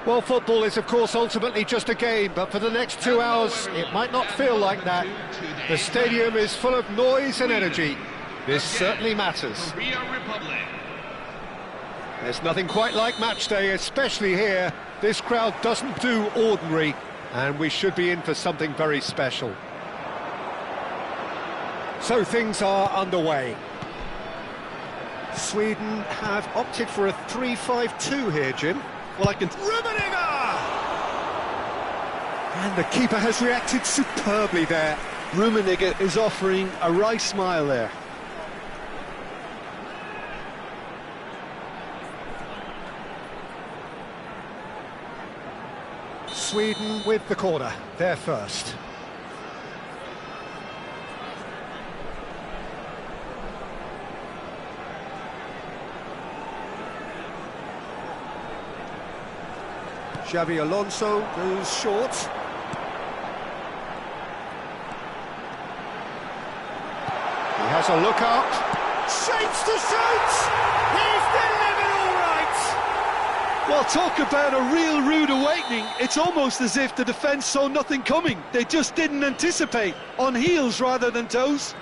Well, football is, of course, ultimately just a game, but for the next 2 hours, it might not feel like that. The stadium is full of noise and energy. This certainly matters. There's nothing quite like match day, especially here. This crowd doesn't do ordinary, and we should be in for something very special. So things are underway. Sweden have opted for a 3-5-2 here, Jim. Well, I can... Rummenigge! And the keeper has reacted superbly there. Rummenigge is offering a wry smile there. Sweden with the corner, they're first. Xabi Alonso goes short. He has a look up. Shapes to shoot! He's delivered all right! Well, talk about a real rude awakening. It's almost as if the defence saw nothing coming. They just didn't anticipate. On heels rather than toes.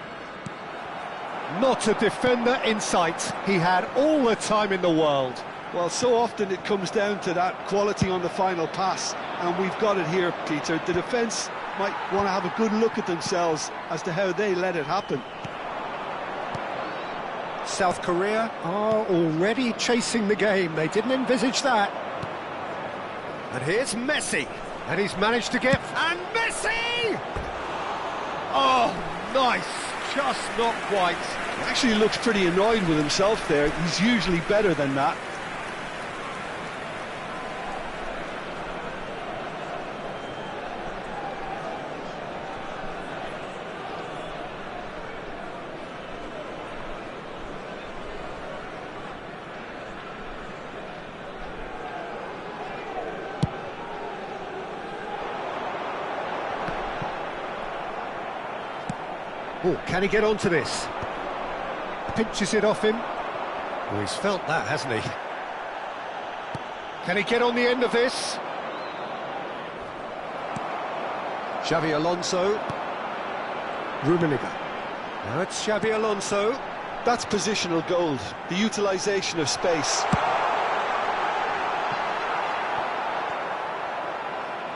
Not a defender in sight. He had all the time in the world. Well, so often it comes down to that quality on the final pass, and we've got it here, Peter. The defence might want to have a good look at themselves as to how they let it happen. South Korea are already chasing the game. They didn't envisage that. And here's Messi, and he's managed to get... And Messi! Oh, nice, just not quite. He actually looks pretty annoyed with himself there. He's usually better than that. Oh, can he get onto this? Pinches it off him. Oh, he's felt that, hasn't he? Can he get on the end of this? Xabi Alonso. Rummenigge. Now it's Xabi Alonso. That's positional gold, the utilisation of space.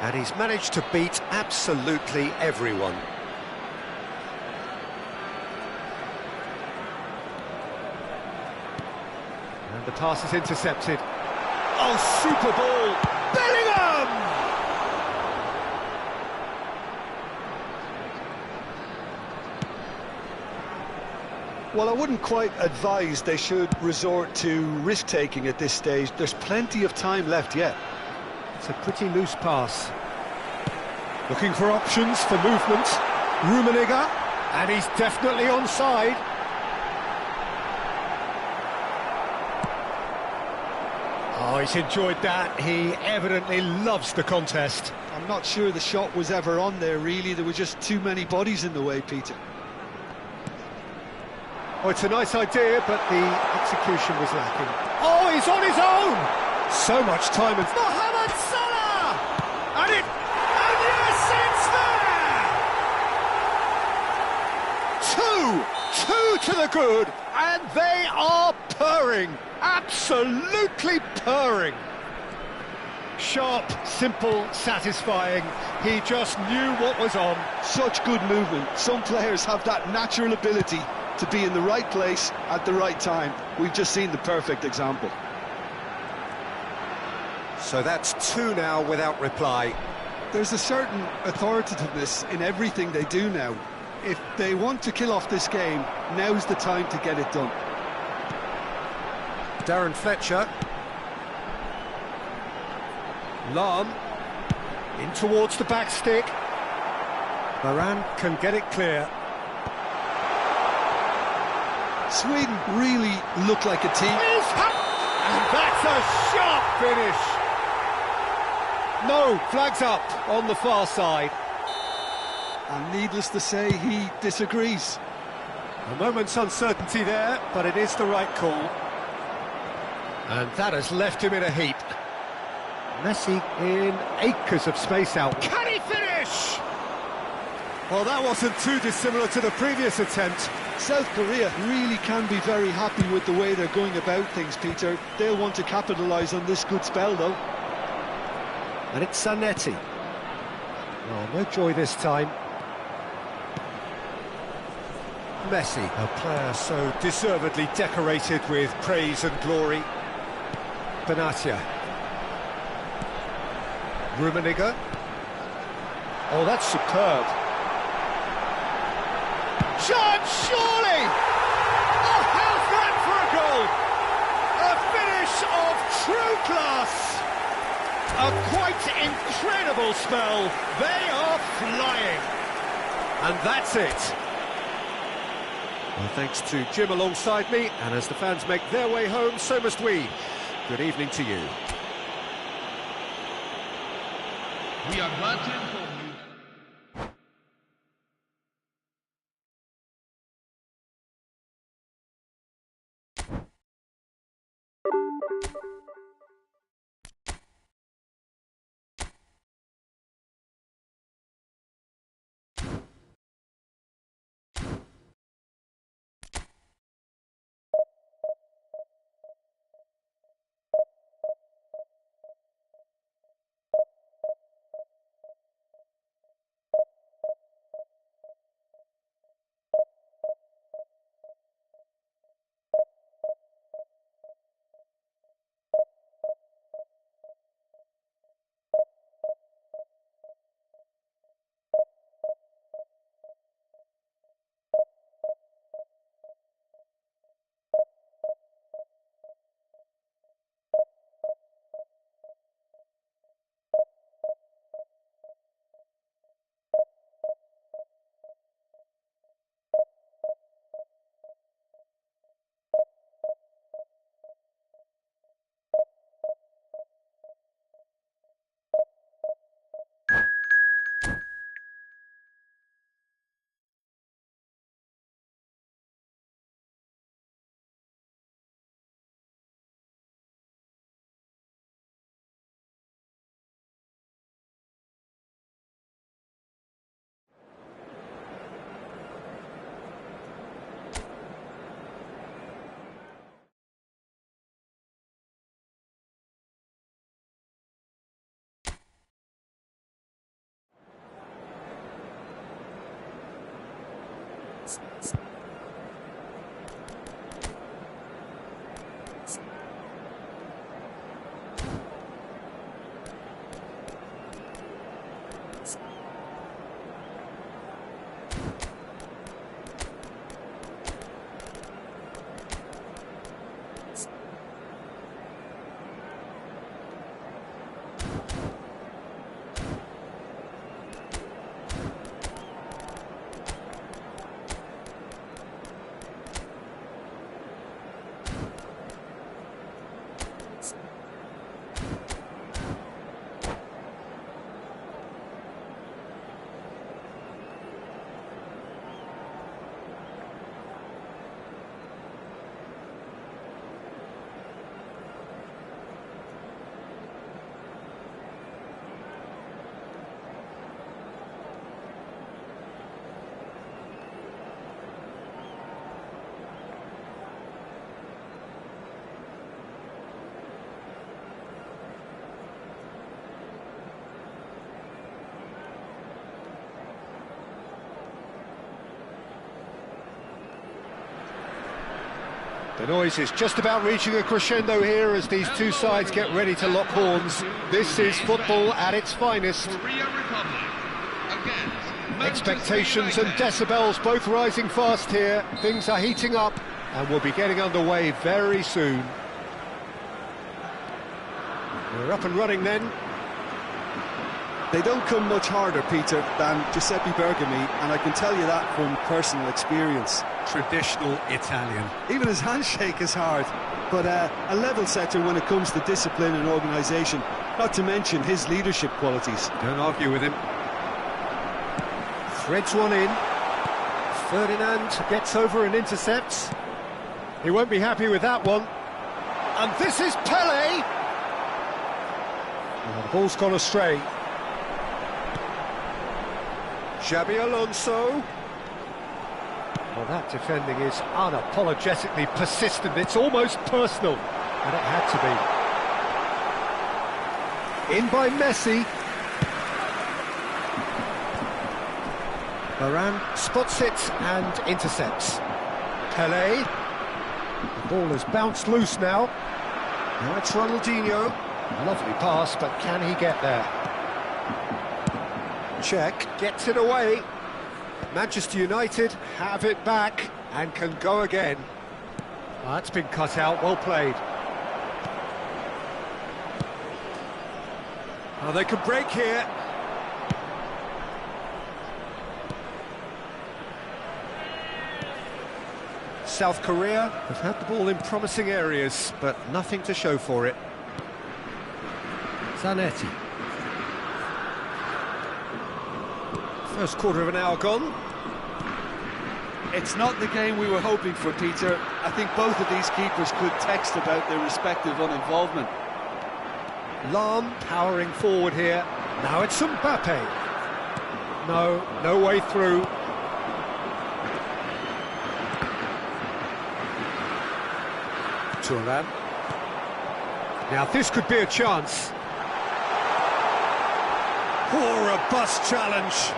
And he's managed to beat absolutely everyone. And the pass is intercepted. Oh, super ball! Bellingham! Well, I wouldn't quite advise they should resort to risk-taking at this stage. There's plenty of time left yet. It's a pretty loose pass. Looking for options for movement. Rummenigge, and he's definitely onside. Oh, he's enjoyed that. He evidently loves the contest. I'm not sure the shot was ever on there, really. There were just too many bodies in the way, Peter. Oh, it's a nice idea, but the execution was lacking. Oh, he's on his own! So much time and... Mohamed Salah! And yes, it's there! Two to the good, and they are purring. Absolutely purring. Sharp, simple, satisfying. He just knew what was on. Such good movement. Some players have that natural ability to be in the right place at the right time. We've just seen the perfect example. So that's 2 now without reply. There's a certain authoritativeness in everything they do now. If they want to kill off this game, now's the time to get it done. Darren Fletcher. Lahm. In towards the back stick. Varane can get it clear. Sweden really look like a team. And that's a sharp finish. No, flags up on the far side. And needless to say, he disagrees. A moment's uncertainty there, but it is the right call. And that has left him in a heap. Messi in acres of space out. Can he finish? Well, that wasn't too dissimilar to the previous attempt. South Korea really can be very happy with the way they're going about things, Peter. They'll want to capitalise on this good spell, though. And it's Zanetti. Oh, no joy this time. Messi, a player so deservedly decorated with praise and glory. Benatia. Rummenigge. Oh, that's superb. Shot, surely! Oh, how's that for a goal? A finish of true class. A quite incredible spell. They are flying. And that's it. Well, thanks to Jim alongside me, and as the fans make their way home, so must we. Good evening to you. We are glad to inform you. The noise is just about reaching a crescendo here as these two sides get ready to lock horns. This is football at its finest. Korea Republic against Expectations and decibels both rising fast here. Things are heating up and we'll be getting underway very soon. We're up and running then. They don't come much harder, Peter, than Giuseppe Bergomi, and I can tell you that from personal experience. Traditional Italian. Even his handshake is hard, but a level setter when it comes to discipline and organisation, not to mention his leadership qualities. Don't argue with him. Threads one in. Ferdinand gets over and intercepts. He won't be happy with that one. And this is Pele! Oh, the ball's gone astray. Xabi Alonso. Well, that defending is unapologetically persistent. It's almost personal, and it had to be. In by Messi. Varane spots it and intercepts. Pele. The ball has bounced loose now. Now it's Ronaldinho. A lovely pass, but can he get there? Check, gets it away. Manchester United have it back and can go again. Oh, that's been cut out, well played. Oh, they can break here. South Korea have had the ball in promising areas, but nothing to show for it. Zanetti. First quarter of an hour gone. It's not the game we were hoping for, Peter. I think both of these keepers could text about their respective uninvolvement. Lahm powering forward here. Now it's Mbappe. No way through. Thuram. Now this could be a chance. Poor robust challenge.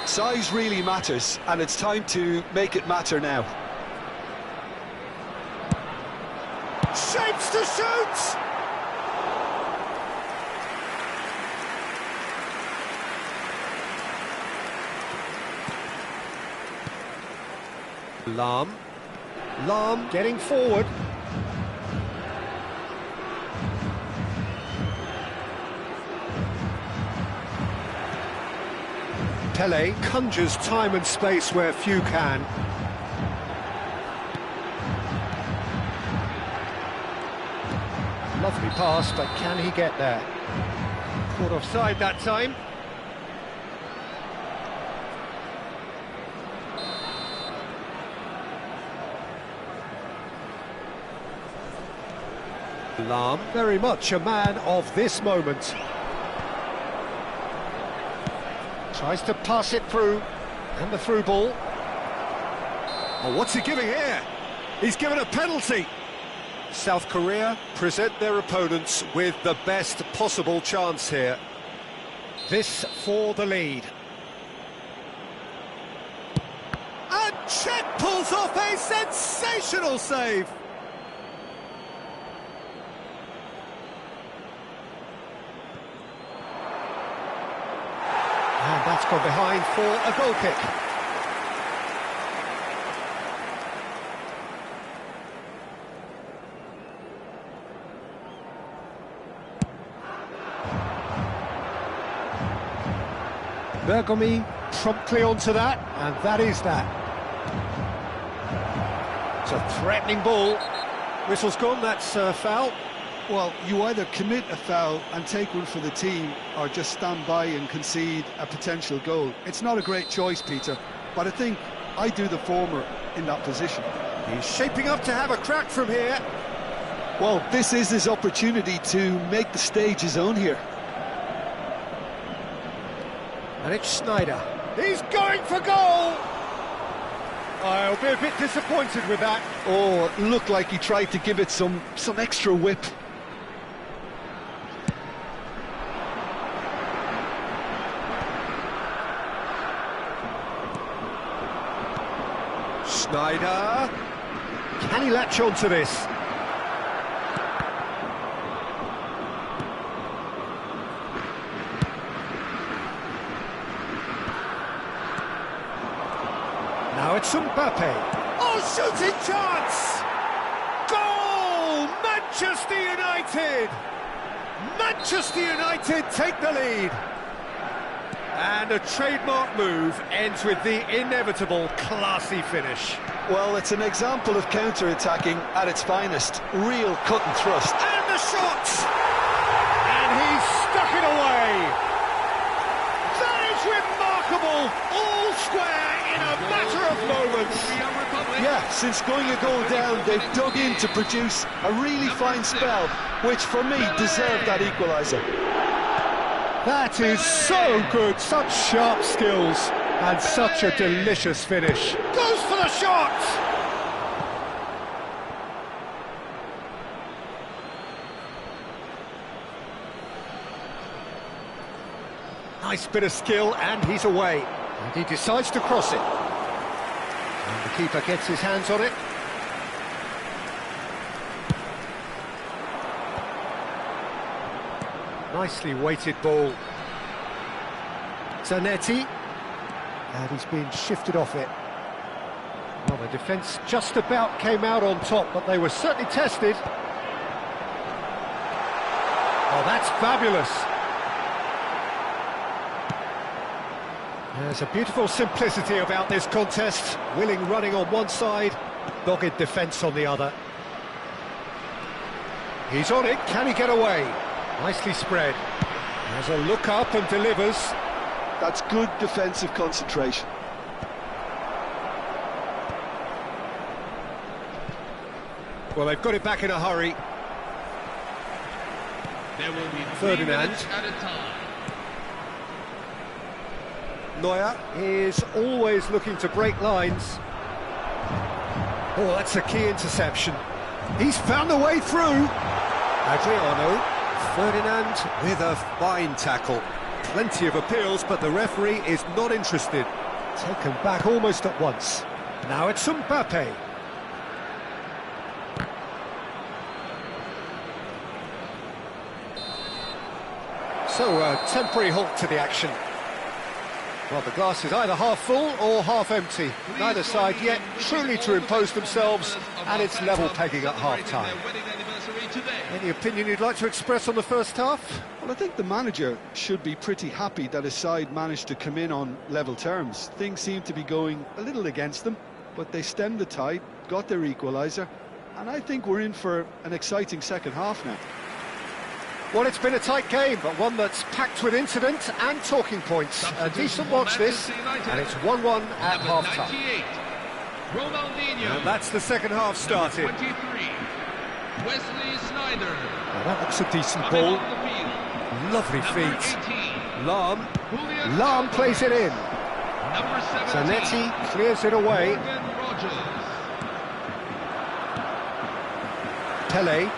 Size really matters, and it's time to make it matter now. Shapes to shoot! Lahm getting forward. Pele conjures time and space where few can. Lovely pass, but can he get there? Caught offside that time. Lahm, very much a man of this moment. Tries to pass it through, and the through ball. Oh, what's he giving here? He's given a penalty. South Korea present their opponents with the best possible chance here. This for the lead. And Cech pulls off a sensational save. And that's gone behind for a goal kick. Bergomi promptly onto that, and that is that. It's a threatening ball. Whistle's gone, that's a foul. Well, you either commit a foul and take one for the team, or just stand by and concede a potential goal. It's not a great choice, Peter, but I think I do the former in that position. He's shaping up to have a crack from here. Well, this is his opportunity to make the stage his own here. And it's Sneijder. He's going for goal! I'll be a bit disappointed with that. Oh, it looked like he tried to give it some extra whip. Schneider. Can he latch on to this? Now it's Mbappe. Oh, shooting chance! Goal! Manchester United! Manchester United take the lead. And a trademark move ends with the inevitable classy finish. Well, it's an example of counter-attacking at its finest. Real cut and thrust. And the shot! And he's stuck it away! That is remarkable! All square in a matter of moments. Yeah, since going a goal down, they've dug in to produce a really fine spell, which for me deserved that equaliser. That is so good, such sharp skills, and such a delicious finish. Goes for the shot! Nice bit of skill, and he's away. And he decides to cross it. And the keeper gets his hands on it. Nicely weighted ball. Zanetti. And he's been shifted off it. Well, the defence just about came out on top, but they were certainly tested. Oh, that's fabulous. There's a beautiful simplicity about this contest. Willing running on one side, dogged defence on the other. He's on it, can he get away? Nicely spread. Has a look up and delivers. That's good defensive concentration. Well, they've got it back in a hurry. There will be Ferdinand. 3 minutes at a time. Neuer is always looking to break lines. Oh, that's a key interception. He's found a way through. Adriano. Ferdinand with a fine tackle. Plenty of appeals, but the referee is not interested. Taken back almost at once. Now it's Mbappe. So a temporary halt to the action. Well, the glass is either half full or half empty. Neither side yet truly to impose themselves, and it's level pegging at half-time. Any opinion you'd like to express on the first half? Well, I think the manager should be pretty happy that his side managed to come in on level terms. Things seem to be going a little against them, but they stemmed the tide, got their equaliser, and I think we're in for an exciting second half now. Well, it's been a tight game, but one that's packed with incident and talking points. A decent watch this, and it's 1-1 at half-time. Ronaldinho. And that's the second half started. 23. Wesley Sneijder. Well, that looks a decent Coming ball. on the field. Lovely Number feet. 18. Lahm. Julian Lahm plays it in. Number 17. Zanetti clears it away. Morgan Rogers. Pele.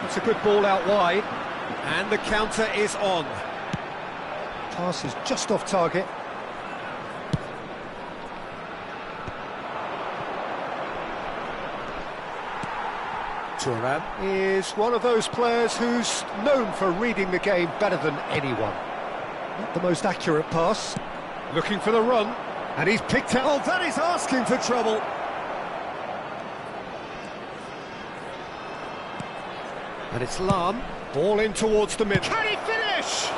It's a good ball out wide. And the counter is on. Pass is just off target. Thuram is one of those players who's known for reading the game better than anyone. Not the most accurate pass. Looking for the run. And he's picked out. Oh, that is asking for trouble. And it's Lahm. Ball in towards the middle. Can he finish?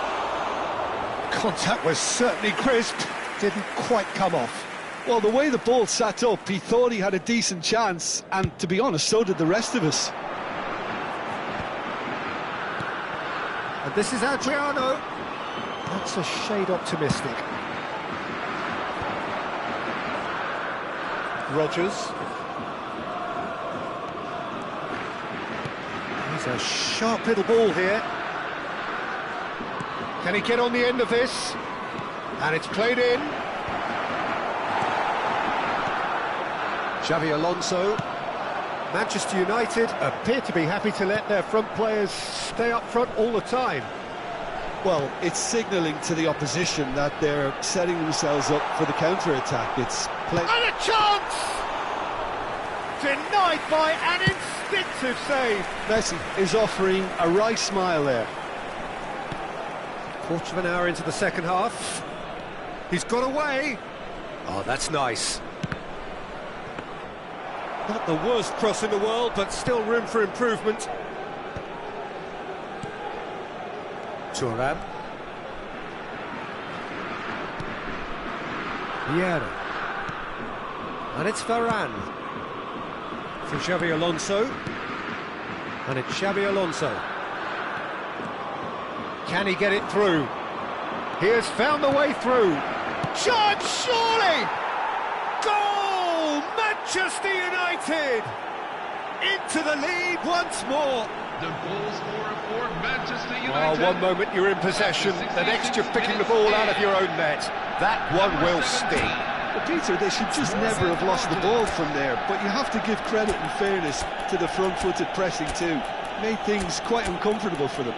Contact was certainly crisp. Didn't quite come off. Well, the way the ball sat up, he thought he had a decent chance, and to be honest, so did the rest of us. And this is Adriano. That's a shade optimistic. Rogers. He's a sharp little ball here. Can he get on the end of this? And it's played in. Xavi Alonso. Manchester United appear to be happy to let their front players stay up front all the time. Well, it's signalling to the opposition that they're setting themselves up for the counter-attack. It's play. And a chance! Denied by an instinctive save. Messi is offering a wry smile there. Quarter of an hour into the second half. He's got away. Oh, that's nice. Not the worst cross in the world, but still room for improvement. Thuram. Vieira. And it's Varane. For Xabi Alonso. And it's Xabi Alonso. Can he get it through? He has found the way through. Chance, surely! Goal! Manchester United! Into the lead once more. The goal scorer for Manchester Oh, United. one moment you're in possession, the next you're picking the ball out of your own net. That one will sting. Well, Peter, they should just never have lost the ball from there, but you have to give credit and fairness to the front-footed pressing too. Made things quite uncomfortable for them.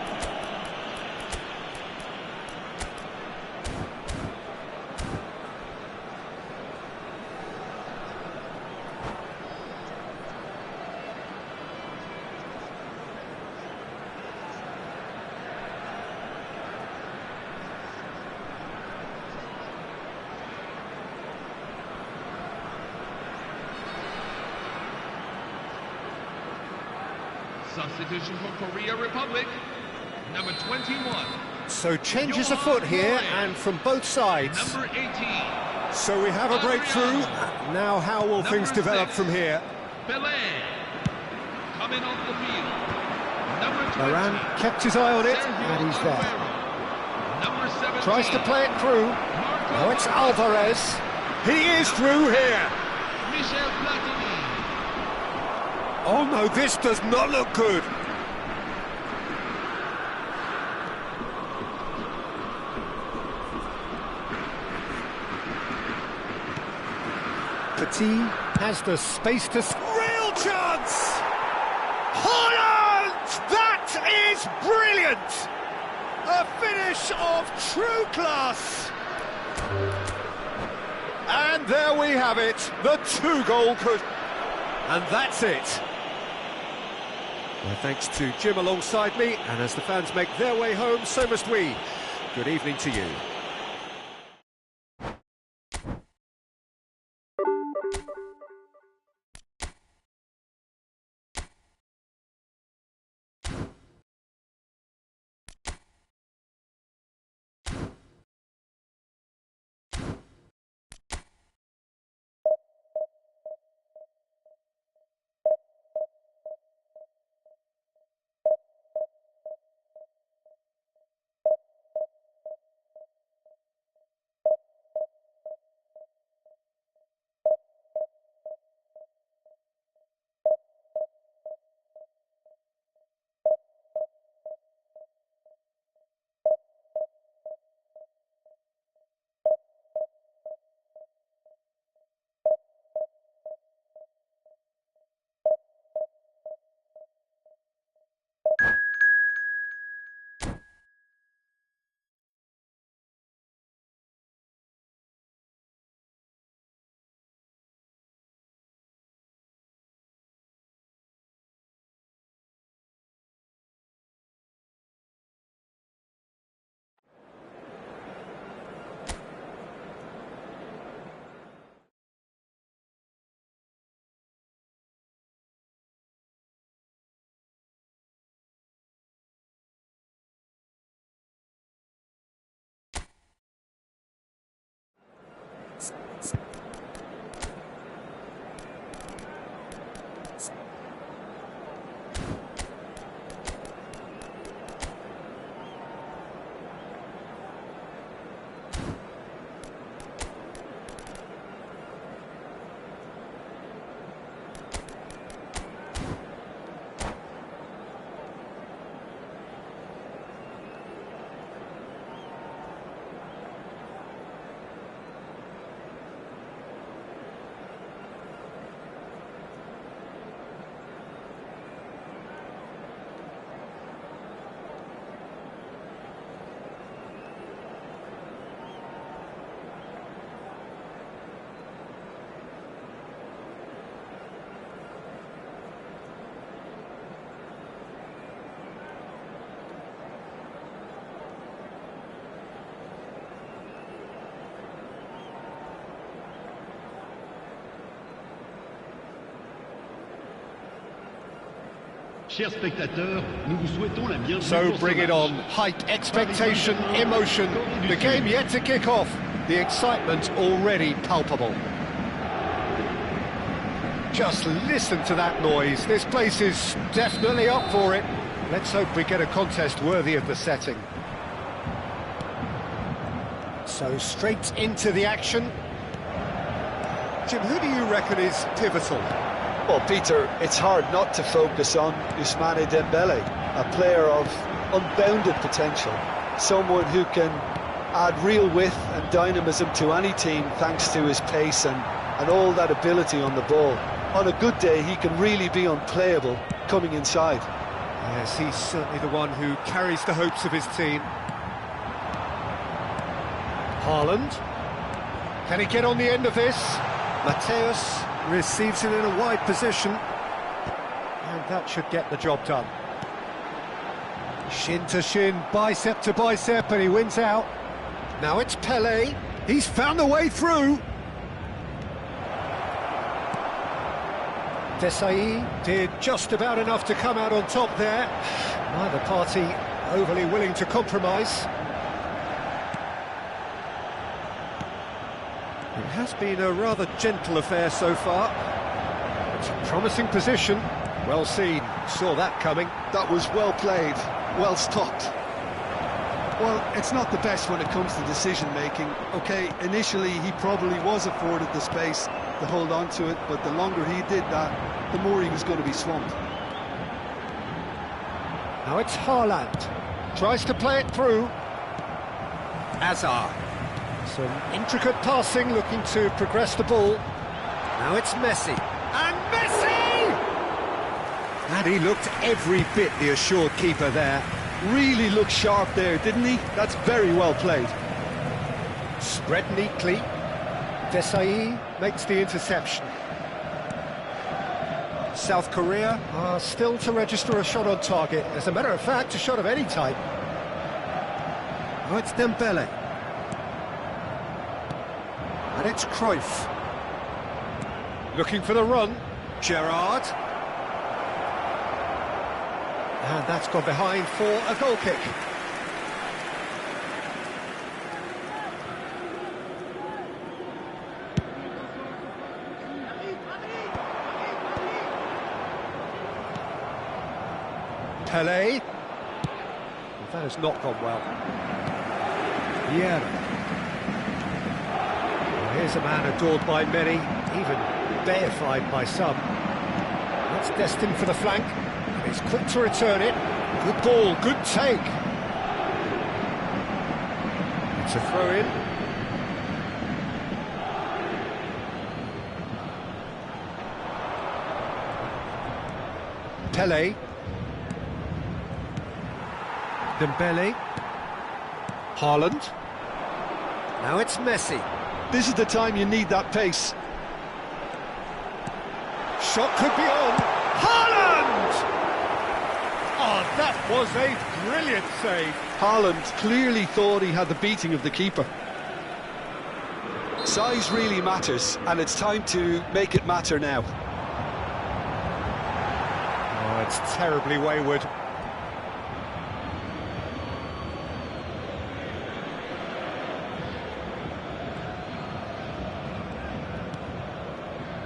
Substitution for Korea Republic. Number 21. So changes afoot here, and from both sides. Number 18. So we have a breakthrough. Now how will things develop from here? Pelé. Coming off the field. Number 20. Varane kept his eye on it, Sergio and he's there. Aguero. Number 17. Tries to play it through. Now it's Alvarez. He is through here. Michel Platini. Oh no, this does not look good. Petit has the space to... Real chance! Holland! That is brilliant! A finish of true class! And there we have it, the two-goal could... And that's it. Well, thanks to Jim alongside me, and as the fans make their way home, so must we. Good evening to you. Chers spectateurs, nous vous souhaitons la bienvenue. So pour ce bring it match. on. Hype, expectation, emotion. The game yet to kick off. The excitement already palpable. Just listen to that noise. This place is definitely up for it. Let's hope we get a contest worthy of the setting. So straight into the action. Jim, who do you reckon is pivotal? Well, Peter, it's hard not to focus on Ousmane Dembele, a player of unbounded potential, someone who can add real width and dynamism to any team thanks to his pace and all that ability on the ball. On a good day, he can really be unplayable coming inside. Yes, he's certainly the one who carries the hopes of his team. Haaland. Can he get on the end of this? Mateus receives it in a wide position. And that should get the job done. Shin to shin, bicep to bicep, and he wins out. Now it's Pelé. He's found a way through. Desailly did just about enough to come out on top there. Neither party overly willing to compromise. It has been a rather gentle affair so far. It's a promising position. Well seen, saw that coming. That was well played, well stopped. Well, it's not the best when it comes to decision-making. OK, initially he probably was afforded the space to hold on to it, but the longer he did that, the more he was going to be swamped. Now it's Haaland. Tries to play it through. Hazard. Some intricate passing, looking to progress the ball. Now it's Messi. And Messi! And he looked every bit the assured keeper there. Really looked sharp there, didn't he? That's very well played. Spread neatly. Desailly makes the interception. South Korea are still to register a shot on target. As a matter of fact, a shot of any type. Oh, it's Dembele. And it's Cruyff. Looking for the run. Gerrard. And that's gone behind for a goal kick. Pelé. That has not gone well. Yeah. Well, here's a man adored by many, even deified by some. That's destined for the flank. He's quick to return it. Good ball, good take. It's a throw-in. Pelé. Dembele. Haaland. Now it's Messi. This is the time you need that pace. Shot could be on. Haaland! Oh, that was a brilliant save. Haaland clearly thought he had the beating of the keeper. Size really matters, and it's time to make it matter now. Oh, it's terribly wayward.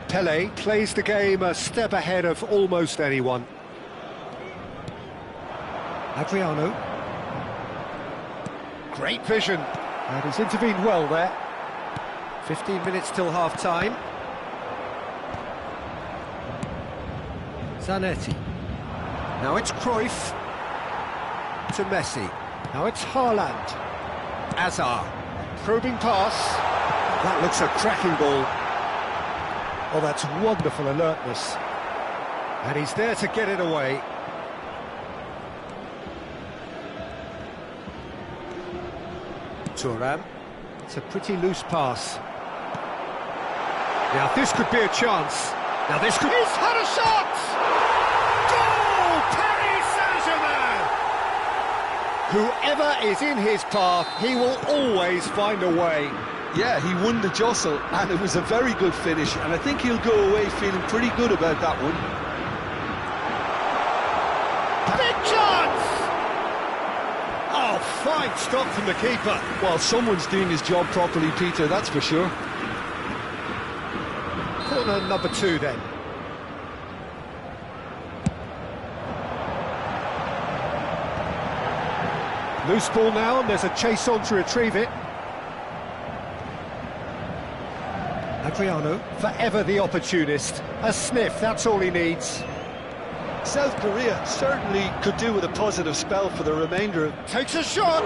Pelé plays the game a step ahead of almost anyone. Adriano. Great vision. And he's intervened well there. 15 minutes till half-time. Zanetti. Now it's Cruyff. To Messi. Now it's Haaland. Hazard. Probing pass. That looks a cracking ball. Oh, that's wonderful alertness. And he's there to get it away. Thuram. It's a pretty loose pass. Now this could be a chance. Now this could... He's had a shot! Goal! Paris Saint-Germain! Whoever is in his path, he will always find a way. Yeah, he won the jostle, and it was a very good finish, and I think he'll go away feeling pretty good about that one. fine stop from the keeper. Well, someone's doing his job properly, Peter, that's for sure. Corner number 2 then. Loose ball now, and there's a chase on to retrieve it. Adriano, forever the opportunist. A sniff, that's all he needs. South Korea certainly could do with a positive spell for the remainder of... Takes a shot!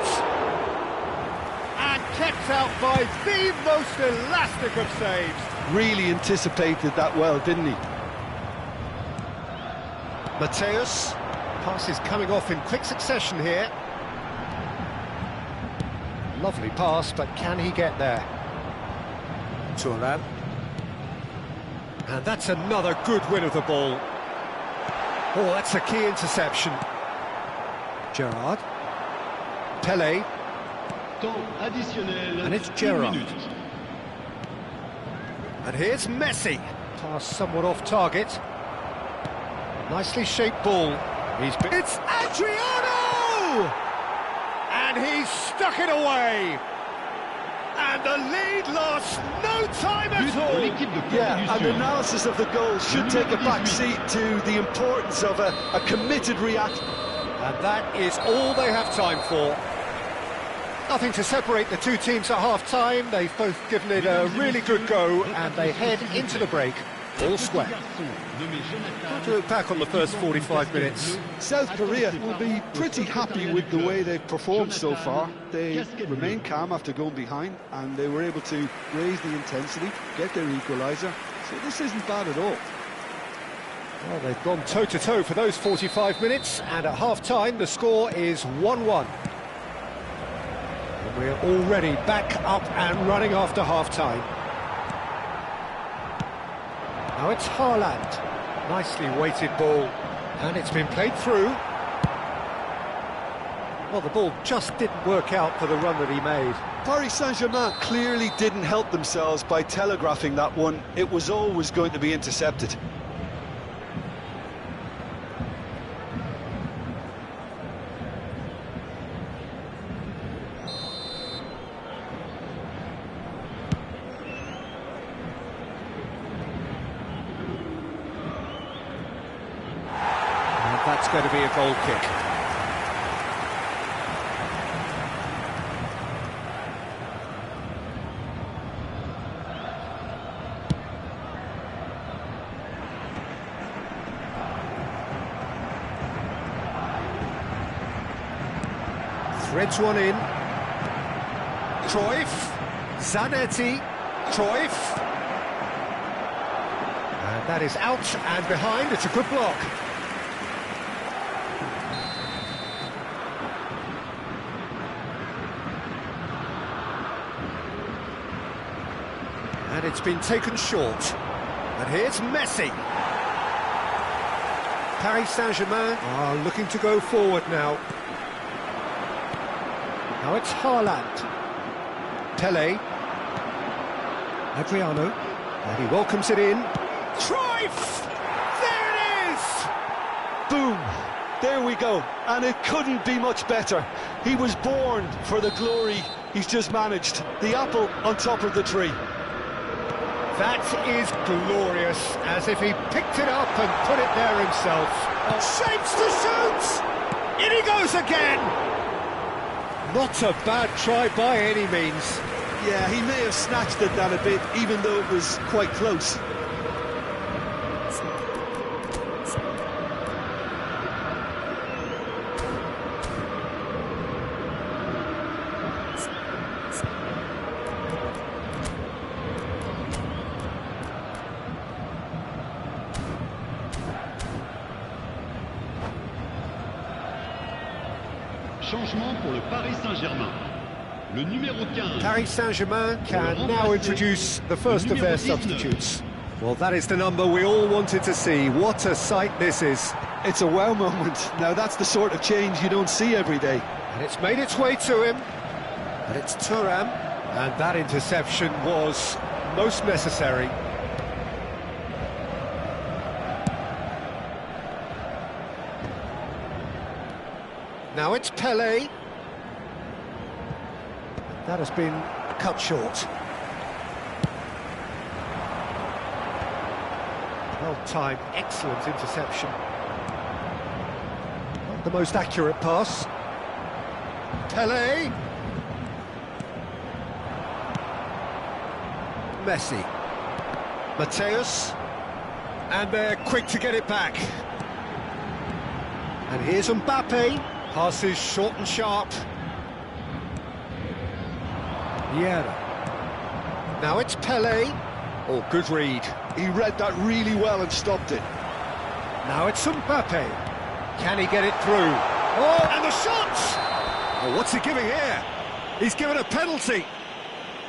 And kept out by the most elastic of saves. Really anticipated that well, didn't he? Mateus. Pass is coming off in quick succession here. Lovely pass, but can he get there? Thuram. And that's another good win of the ball. Oh, that's a key interception. Gerrard. Pelé. Temps additionnel. And it's 1 Gerrard. minute. And here's Messi. Pass somewhat off target. Nicely shaped ball. It's Adriano! And he's stuck it away. And the lead lost no time at But pour all. l'équipe de Corée du Yeah, and Sud. analysis of the goal should take a back seat to the importance of a committed reaction. And that is all they have time for. Nothing to separate the two teams at half-time. They've both given it a really good go, and they head into the break all square. How to look back on the first 45 minutes? South Korea will be pretty happy with the way they've performed so far. They remained calm after going behind, and they were able to raise the intensity, get their equaliser. So this isn't bad at all. Well, they've gone toe-to-toe for those 45 minutes, and at half-time the score is 1-1. And we're already back up and running after half-time. Now it's Haaland. Nicely weighted ball, and it's been played through. Well, the ball just didn't work out for the run that he made. Paris Saint-Germain clearly didn't help themselves by telegraphing that one. It was always going to be intercepted. That's going to be a goal kick. Threads one in. Cruyff. Zanetti. Cruyff. And that is out and behind. It's a good block. And it's been taken short. And here's Messi. Paris Saint-Germain are looking to go forward now. Now it's Haaland. Pelé. Adriano. And he welcomes it in. Cruyff! There it is! Boom! There we go. And it couldn't be much better. He was born for the glory he's just managed. The apple on top of the tree. That is glorious, as if he picked it up and put it there himself. Shapes to shoot! In he goes again! Not a bad try by any means. Yeah, he may have snatched at that a bit, even though it was quite close. Changement pour le Paris Saint-Germain. Le numéro 15. Paris Saint-Germain can now introduce the first of their substitutes. Well, that is the number we all wanted to see. What a sight this is. It's a wow moment. Now, that's the sort of change you don't see every day. And it's made its way to him. And it's Thuram. And that interception was most necessary. Now it's Pelé. That has been cut short. Well-timed, excellent interception. Not the most accurate pass. Pele. Messi. Mateus. And they're quick to get it back. And here's Mbappe. Passes short and sharp. Vieira. Now it's Pele. Oh, good read. He read that really well and stopped it. Now it's Mbappe. Can he get it through? Oh, and the shot! Oh, what's he giving here? He's given a penalty.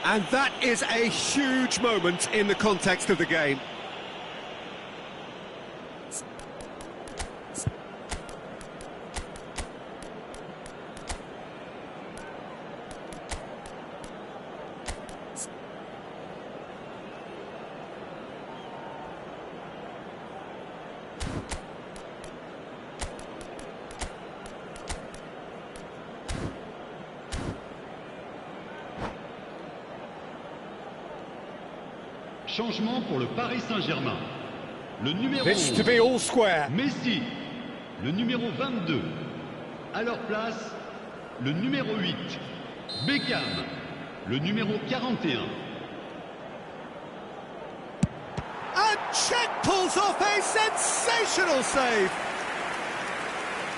And that is a huge moment in the context of the game. Changement pour le Paris Saint-Germain. Le numéro It's 11, to be all square. Messi. Le numéro 22. À leur place, le numéro 8, Beckham. Le numéro 41. And Czech pulls off a sensational save.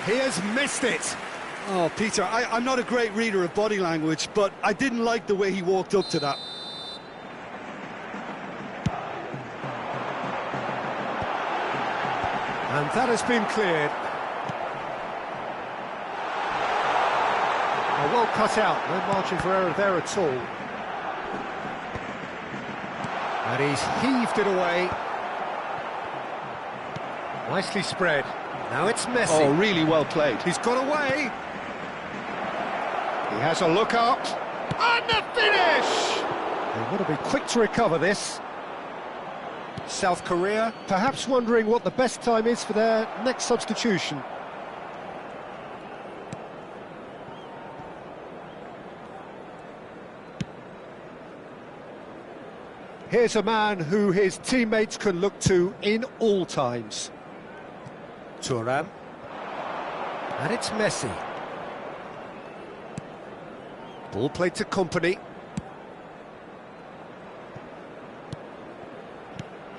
He has missed it. Oh, Peter, I'm not a great reader of body language, but I didn't like the way he walked up to that. And that has been cleared. Oh, well cut out, no margin for error there at all. And he's heaved it away. Nicely spread. Now it's Messi. Oh, really well played. He's got away. He has a look up. And the finish! They want to be quick to recover this. South Korea, perhaps wondering what the best time is for their next substitution. Here's a man who his teammates can look to in all times. Thuram. And it's Messi. Ball played to Kompany.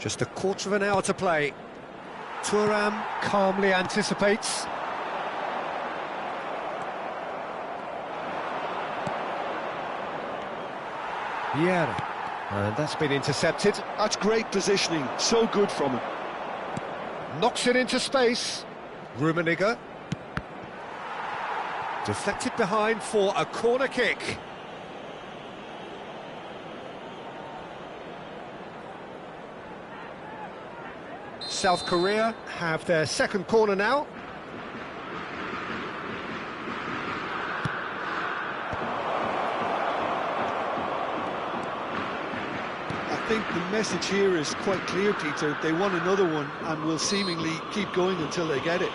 Just a quarter of an hour to play. Thuram calmly anticipates. Vieira. And that's been intercepted. That's great positioning, so good from him. Knocks it into space. Rummenigge. Deflected behind for a corner kick. South Korea have their second corner now. I think the message here is quite clear, Peter. They want another one and will seemingly keep going until they get it.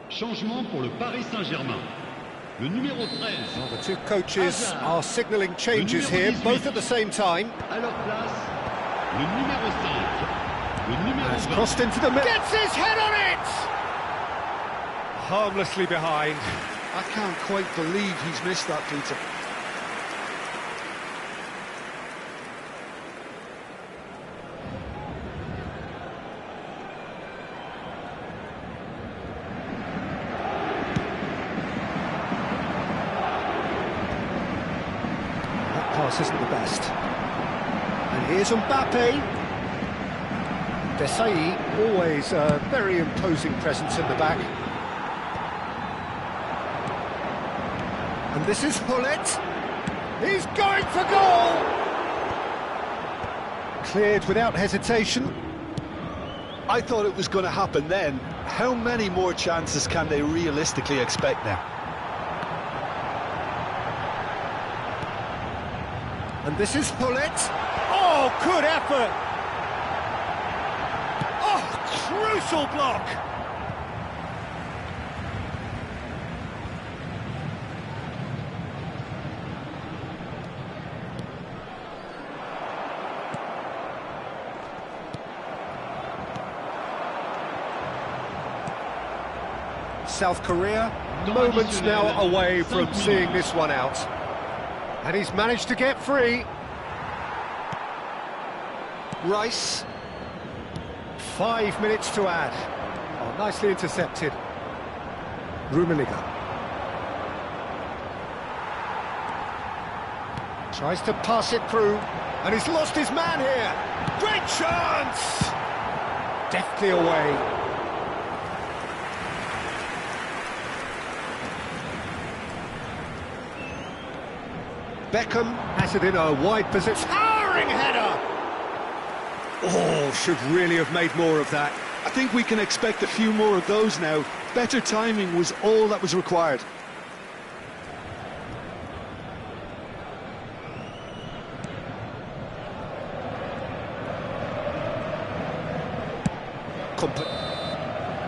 Changement pour le Paris Saint-Germain. Le numéro 13. Well, the two coaches are signalling changes here, both at the same time. À leur place, le numéro 5. Le numéro Has 20. crossed into the middle. Gets his head on it! Harmlessly behind. I can't quite believe he's missed that, Peter. That pass isn't the best. Here's Mbappe. Desailly, always a very imposing presence in the back. And this is Hullet. He's going for goal! Cleared without hesitation. I thought it was going to happen then. How many more chances can they realistically expect now? And this is Hullet. Oh, good effort! Oh, crucial block! South Korea, moments now away from seeing this one out. And he's managed to get free. Rice. 5 minutes to add. Oh, nicely intercepted. Rummenigge. Tries to pass it through. And he's lost his man here. Great chance! Deftly away. Beckham has it in a wide position. Towering header! Oh, should really have made more of that. I think we can expect a few more of those now. Better timing was all that was required.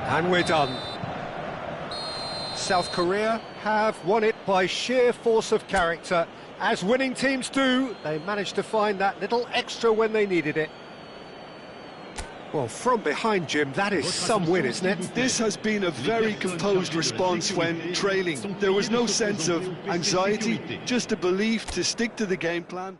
And we're done. South Korea have won it by sheer force of character. As winning teams do, they managed to find that little extra when they needed it. Well, from behind, Jim, that is some win, isn't it? This has been a very composed response when trailing. There was no sense of anxiety, just a belief to stick to the game plan.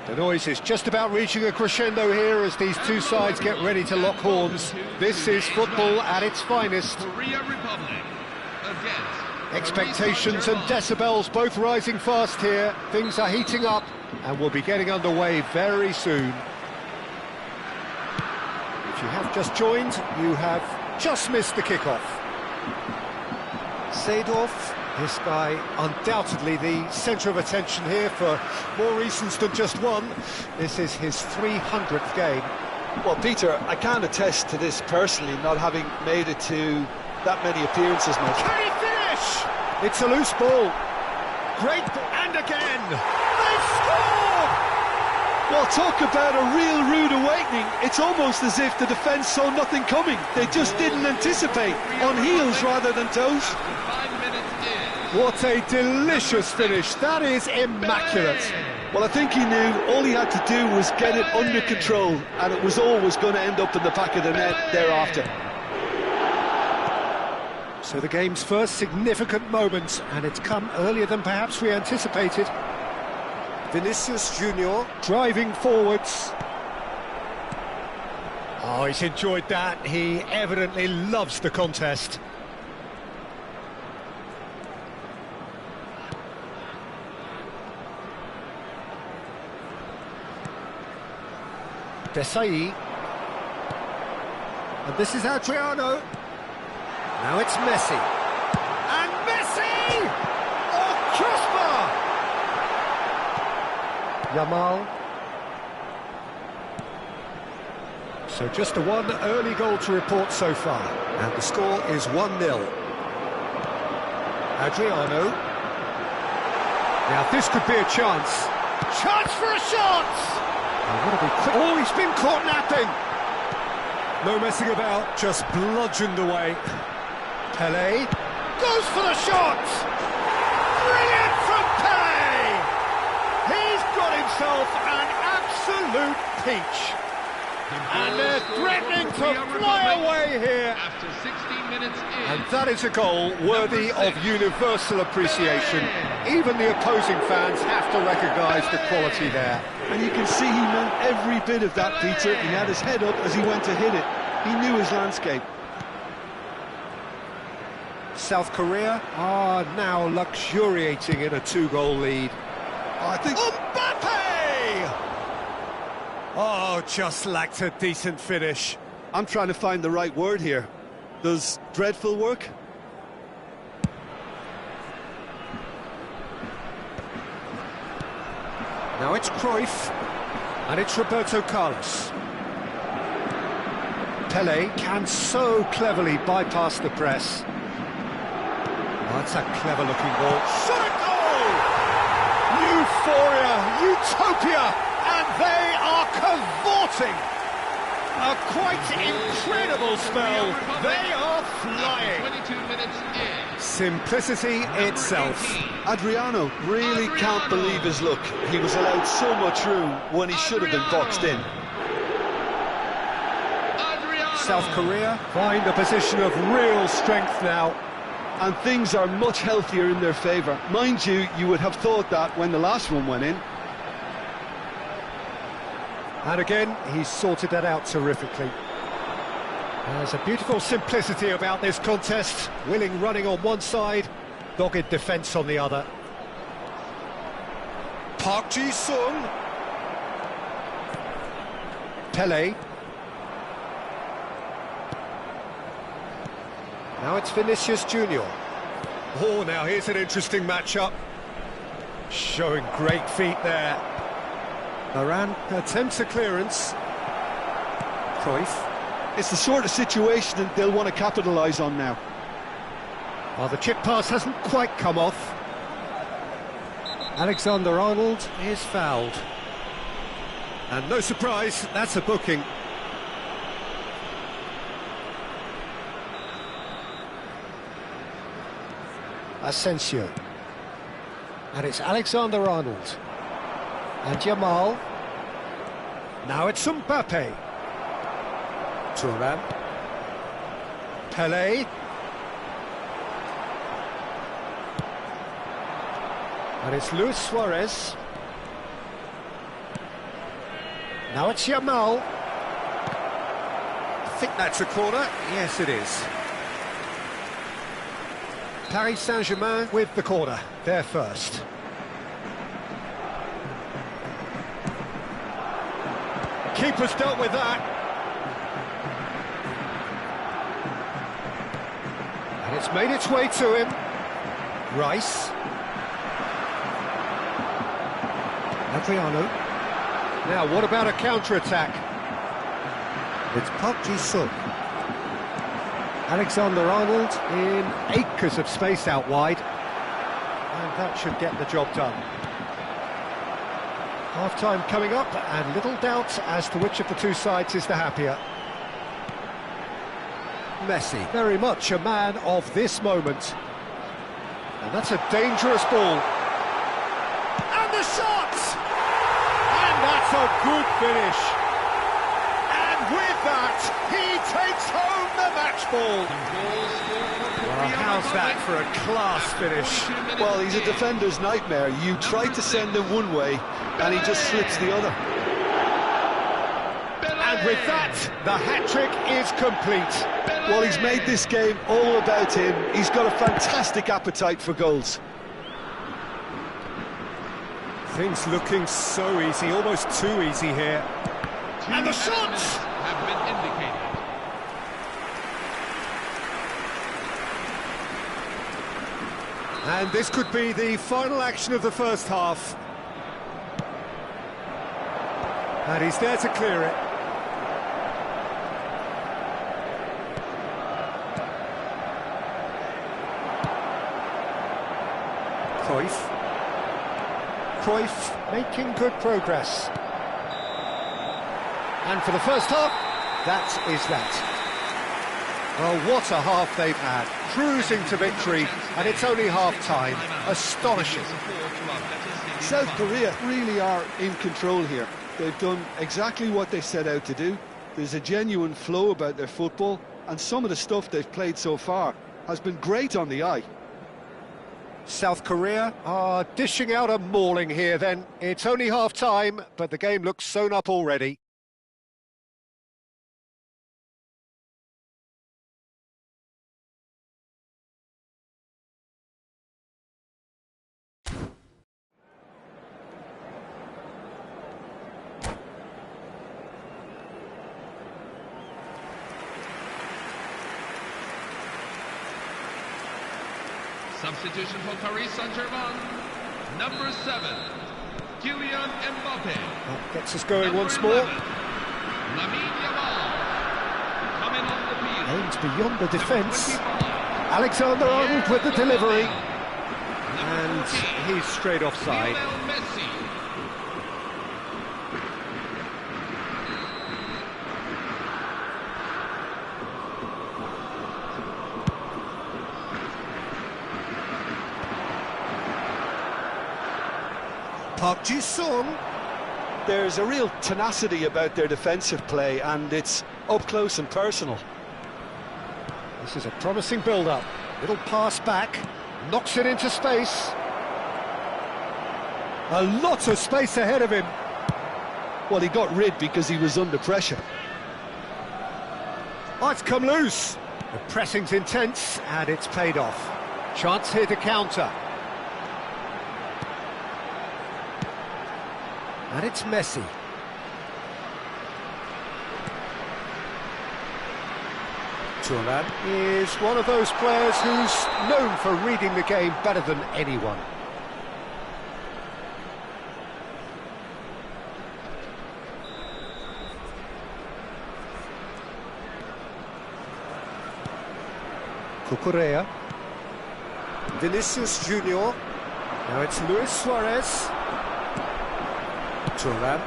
The noise is just about reaching a crescendo here as these two sides get ready to lock horns. This is football at its finest. Korea Republic against Expectations and decibels both rising fast here. Things are heating up and we'll be getting underway very soon. If you have just joined, you have just missed the kickoff. Seedorf, this guy undoubtedly the centre of attention here for more reasons than just one. This is his 300th game. Well, Peter, I can't attest to this personally, not having made it to that many appearances, mate. Can he finish? It's a loose ball. Great, and again. They've scored! Well, talk about a real rude awakening. It's almost as if the defence saw nothing coming. They just didn't anticipate, on heels rather than toes. 5 minutes in. What a delicious finish. That is immaculate. Well, I think he knew all he had to do was get it under control, and it was always going to end up in the back of the net thereafter. So the game's first significant moment, and it's come earlier than perhaps we anticipated. Vinicius Junior driving forwards. Oh, he's enjoyed that. He evidently loves the contest. Desai. And this is Adriano. Now it's Messi. And Messi! Oh, Kasper! Yamal. So just the one early goal to report so far. And the score is 1-0. Adriano. Now this could be a chance. Chance for a shot! Oh, he's been caught napping. No messing about, just bludgeoned away. Pelé goes for the shot. Brilliant from Pelé. He's got himself an absolute peach. And they're threatening to fly away here. After 16 minutes in. And that is a goal worthy of universal appreciation. Even the opposing fans have to recognise the quality there. And you can see he meant every bit of that, Peter. He had his head up as he went to hit it. He knew his landscape. South Korea are now luxuriating in a 2-goal lead. I think... Mbappe! Oh, just lacked a decent finish. I'm trying to find the right word here. Does dreadful work? Now it's Cruyff, and it's Roberto Carlos. Pelé can so cleverly bypass the press. Oh, that's a clever-looking ball. Shot a goal! Euphoria, utopia, and they are cavorting. A quite incredible spell. They are flying. 22 minutes in. Simplicity itself. Adriano really can't believe his luck. He was allowed so much room when he should have been boxed in. South Korea find a position of real strength now. And things are much healthier in their favour. Mind you, you would have thought that when the last one went in. And again, he's sorted that out terrifically. There's a beautiful simplicity about this contest. Willing running on one side, dogged defence on the other. Park Ji-sung. Pelé. Now it's Vinicius Junior. Oh, now here's an interesting matchup. Showing great feet there. Varane attempts a clearance. Cruyff. It's the sort of situation that they'll want to capitalise on now. Well, the chip pass hasn't quite come off. Alexander-Arnold is fouled. And no surprise, that's a booking. Asensio. And it's Alexander-Arnold. And Yamal. Now it's Mbappe. Thuram. Pelé. And it's Luis Suarez. Now it's Yamal. I think that's a corner. Yes, it is. Paris Saint-Germain with the corner. They're first. Keeper's dealt with that. And it's made its way to him. Rice. Adriano. Now, what about a counter-attack? It's Park Ji-sung. Alexander-Arnold in acres of space out wide. And that should get the job done. Half-time coming up, and little doubt as to which of the two sides is the happier. Messi, very much a man of this moment. And that's a dangerous ball. And the shot! And that's a good finish. And with that, he takes home the match ball. Well, how's that for a class finish? Well, he's a defender's nightmare. You try to send him one way, and he just slips the other. And with that, the hat-trick is complete. Well, he's made this game all about him. He's got a fantastic appetite for goals. Things looking so easy, almost too easy here. And the shots have been indicated. And this could be the final action of the first half. And he's there to clear it. Cruyff making good progress. And for the first half, that is that. Well, what a half they've had. Cruising to victory, and it's only half-time. Astonishing. South Korea really are in control here. They've done exactly what they set out to do. There's a genuine flow about their football, and some of the stuff they've played so far has been great on the eye. South Korea are dishing out a mauling here then. It's only half-time, but the game looks sewn up already. Substitution for Paris Saint-Germain, number 7, Kylian Mbappe. That gets us going once more. 11, Lamine Yamal. Coming on the field. Aims beyond the defence. 25, Alexander-Arnold with the delivery. And 14, he's straight offside. Lionel Messi. Park Ji-sung. There's a real tenacity about their defensive play, and it's up close and personal. This is a promising build-up. Little pass back, knocks it into space. A lot of space ahead of him. Well, he got rid because he was under pressure. Oh, it's come loose. The pressing's intense, and it's paid off. Chance here to counter. And it's Messi. Thuram is one of those players who's known for reading the game better than anyone. Cucurella. Vinicius Junior. Now it's Luis Suarez. Thuram.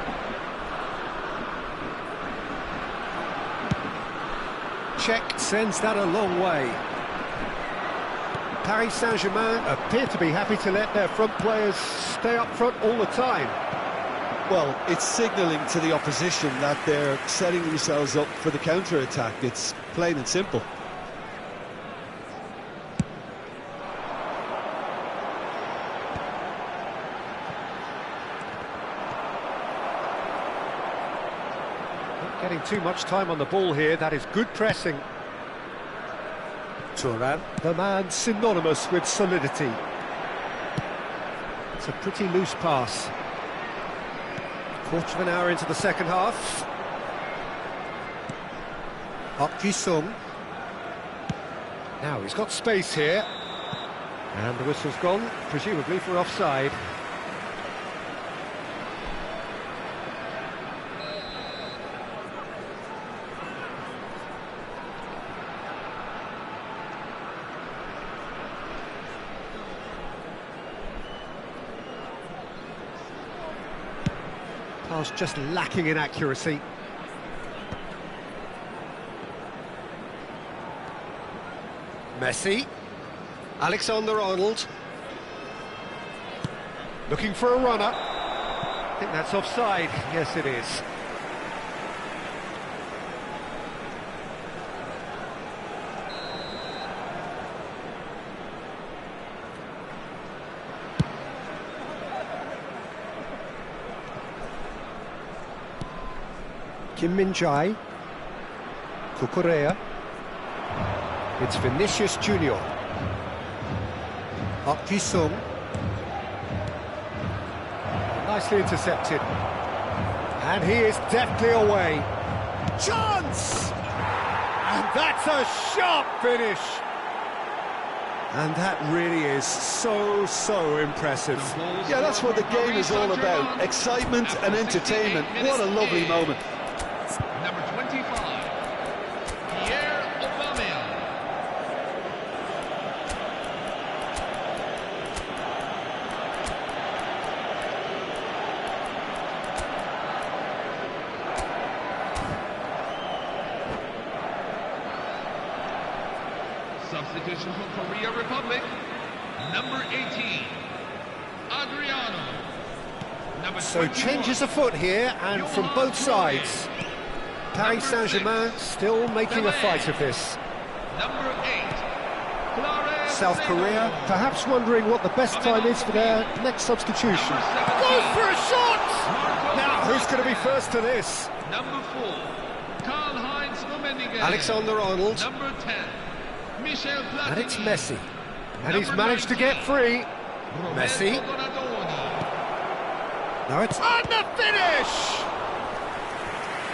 Check sends that a long way. Paris Saint-Germain appear to be happy to let their front players stay up front all the time. Well, it's signalling to the opposition that they're setting themselves up for the counter-attack. It's plain and simple. too much time on the ball here. That is good pressing. Thuram, the man synonymous with solidity. It's a pretty loose pass. Quarter of an hour into the second half. Park Ji-sung. Now he's got space here. And the whistle's gone, presumably for offside. Pass just lacking in accuracy. Messi. Alexander-Arnold. Looking for a runner. I think that's offside. Yes, it is. Kim Min-jae, Cucurella, it's Vinicius Junior. Park Ji-sung, nicely intercepted, and he is deftly away. Chance! And that's a sharp finish! And that really is so impressive. Yeah, that's what the game is all about. Excitement and entertainment. What a lovely moment. Number 25, Pierre Aubameyang. Substitution for Korea Republic, number 18, Adriano. Number So 21, changes afoot here, and from both sides. Paris Saint-Germain still making a fight of this. number 8, Clarence South Korea perhaps wondering what the best time is for their next substitution. Goes for a shot! Now, who's going to be first to this? Number 4, Karl-Heinz Rummenigge. Alexander-Arnold. Number 10, Michel Platini. And it's Messi. And he's managed to get free. Messi. Now it's... And the finish!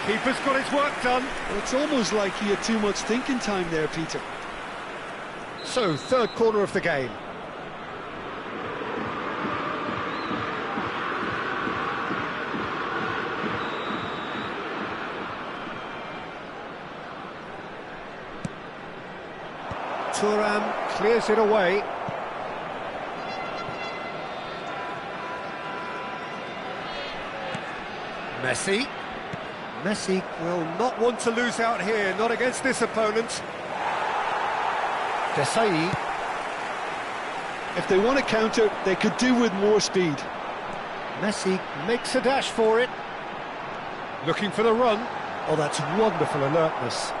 Keeper's got his work done. Well, it's almost like he had too much thinking time there, Peter. So, third quarter of the game. Thuram clears it away. Messi. Messi will not want to lose out here, not against this opponent. Desai. If they want to counter, they could do with more speed. Messi makes a dash for it. Looking for the run. Oh, that's wonderful alertness.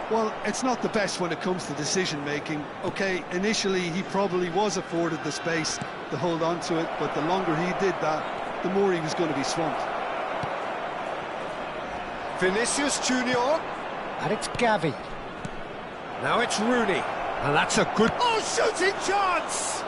Well, it's not the best when it comes to decision-making. OK, initially he probably was afforded the space to hold on to it, but the longer he did that, the more he was going to be swamped. Vinicius Junior. And it's Gavi. Now it's Rooney. And that's a good... Oh, shooting chance!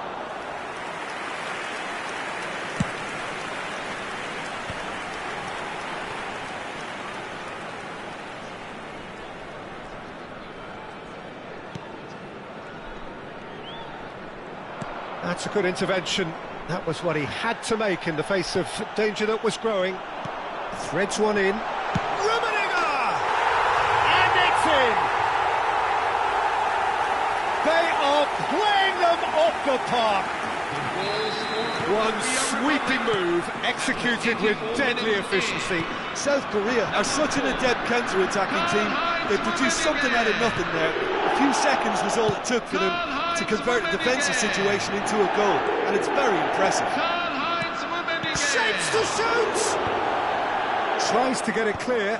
That's a good intervention. That was what he had to make in the face of danger that was growing. Threads one in. Rummenigge! And it's in! They are playing them off the park. One sweeping move, executed with deadly efficiency. South Korea are such an adept counter-attacking team. They produced something out of nothing there. A few seconds was all it took for them to convert a defensive situation into a goal, and it's very impressive. Shapes to shoot! Tries to get it clear.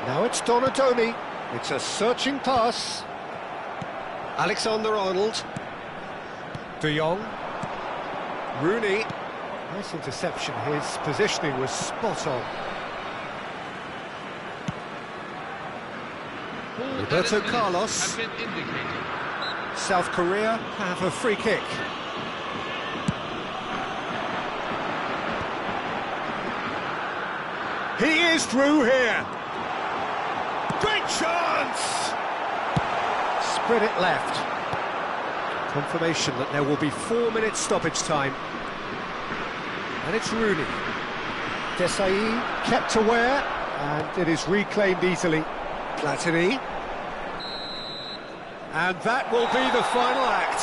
Now it's Donadoni. It's a searching pass. Alexander-Arnold. De Jong. Rooney. Nice interception. His positioning was spot on. Roberto Carlos. Have been indicated. South Korea have a free kick. He is through here. Great chance! Spread it left. Confirmation that there will be 4 minutes stoppage time. And it's Rooney. Desailly kept aware, and it is reclaimed easily. Platini. And that will be the final act.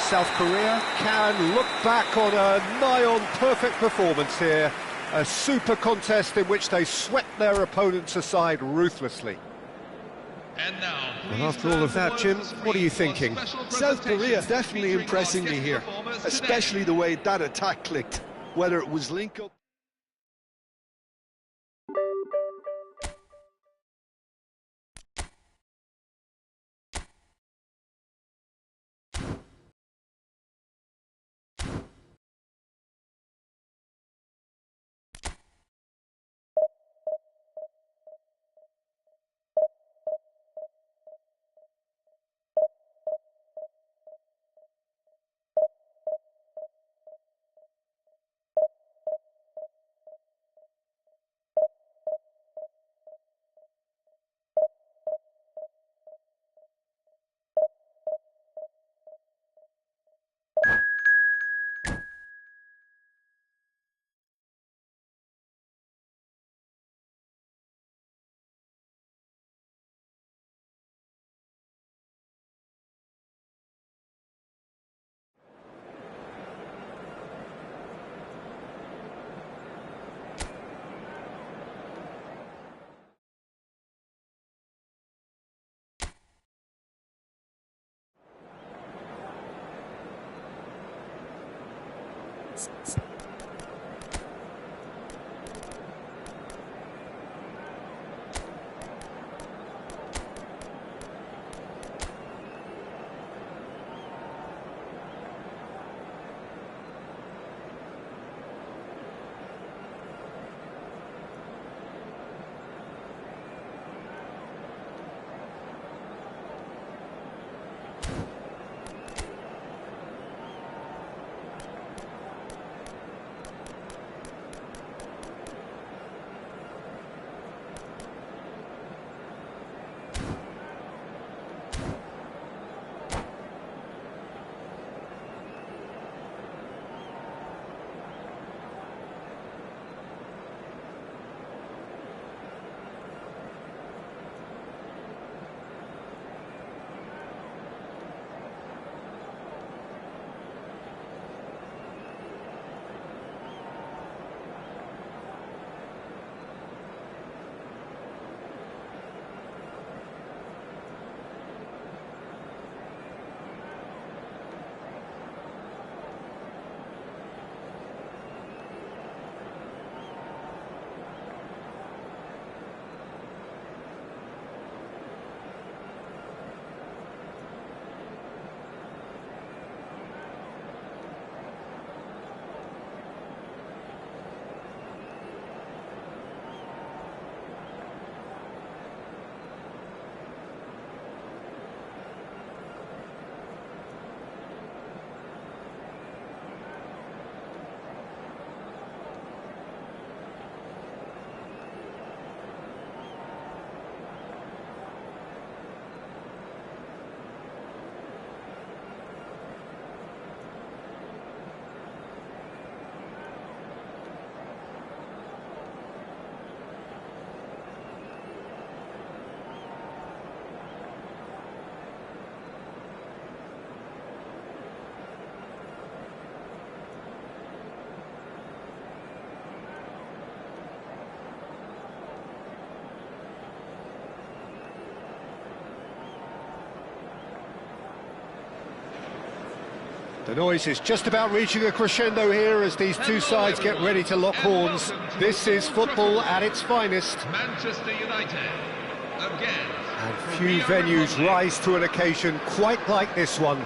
South Korea can look back on a nigh-on perfect performance here. A super contest in which they swept their opponents aside ruthlessly. And now, And after all of that, Jim, what are you thinking? South Korea definitely impressing me here, especially the way that attack clicked, whether it was link-up. The noise is just about reaching a crescendo here as these two sides get ready to lock horns. This is football at its finest. Manchester United again. And few venues rise to an occasion quite like this one.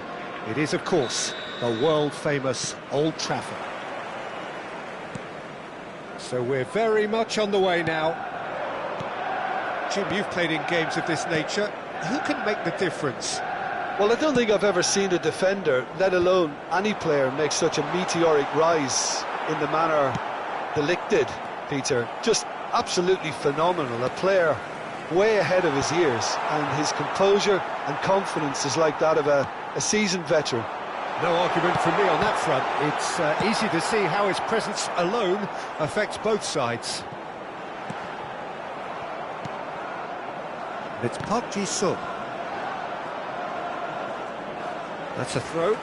It is, of course, the world-famous Old Trafford. So we're very much on the way now. Jim, you've played in games of this nature. Who can make the difference? Well, I don't think I've ever seen a defender, let alone any player, make such a meteoric rise in the manner the Ligt did, Peter. Just absolutely phenomenal. A player way ahead of his years, and his composure and confidence is like that of a seasoned veteran. No argument from me on that front. It's easy to see how his presence alone affects both sides. It's Park Ji-sung. That's a throw.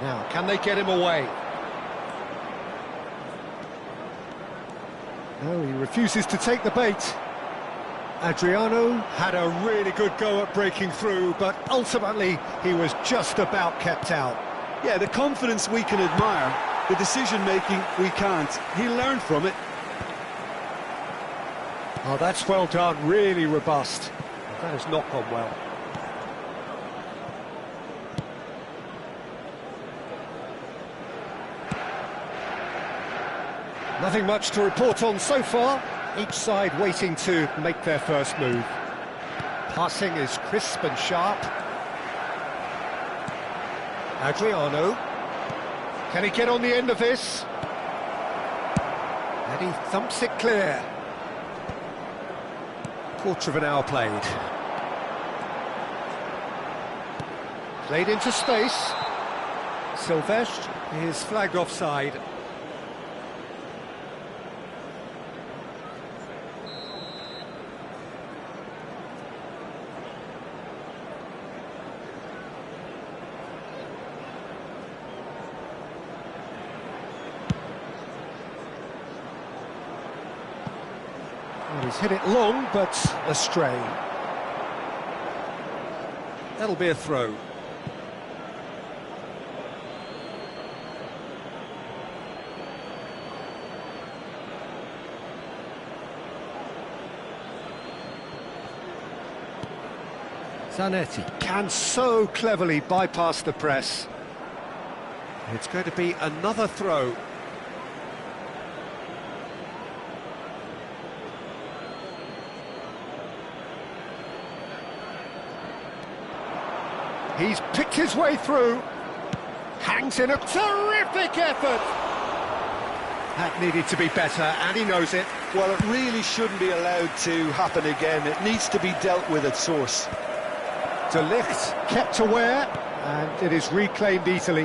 Now, can they get him away? No, he refuses to take the bait. Adriano had a really good go at breaking through, but ultimately he was just about kept out. Yeah, the confidence we can admire, the decision-making we can't. He learned from it. Oh, that's well done, really robust. That has not gone well. Nothing much to report on so far. Each side waiting to make their first move. Passing is crisp and sharp. Adriano. Can he get on the end of this? And he thumps it clear. Quarter of an hour played. Played into space. Silvestre is flagged offside. Well, he's hit it long, but astray. That'll be a throw. Zanetti can so cleverly bypass the press. It's going to be another throw. He's picked his way through. Hangs in a terrific effort. That needed to be better, and he knows it. Well, it really shouldn't be allowed to happen again. It needs to be dealt with at source. De Ligt kept aware, and it is reclaimed easily.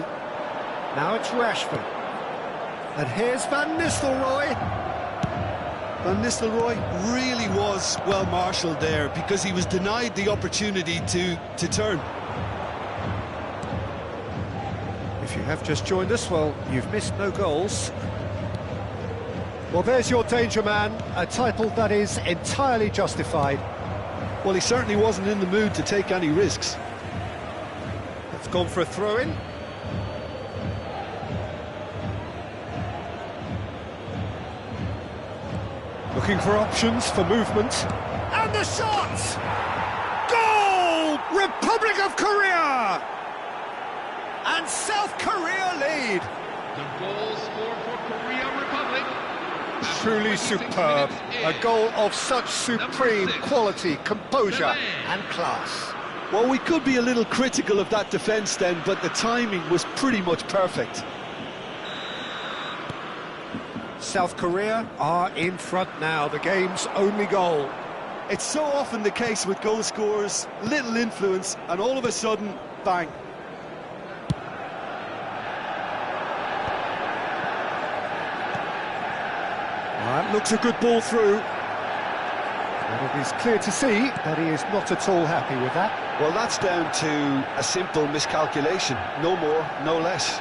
Now it's Rashford. And here's Van Nistelrooy. Van Nistelrooy really was well marshalled there, because he was denied the opportunity to turn. If you have just joined us, well, you've missed no goals. Well, there's your danger man, a title that is entirely justified. Well, he certainly wasn't in the mood to take any risks. That's gone for a throw-in. Looking for options for movement. And the shot! Goal! Republic of Korea! And South Korea lead. The goal scored for Korea Republic. Truly superb. A goal of such supreme quality, composure and class. Well, we could be a little critical of that defence then, but the timing was pretty much perfect. South Korea are in front now, the game's only goal. It's so often the case with goal scorers, little influence, and all of a sudden, bang. That looks a good ball through. And it is clear to see that he is not at all happy with that. Well, that's down to a simple miscalculation. No more, no less.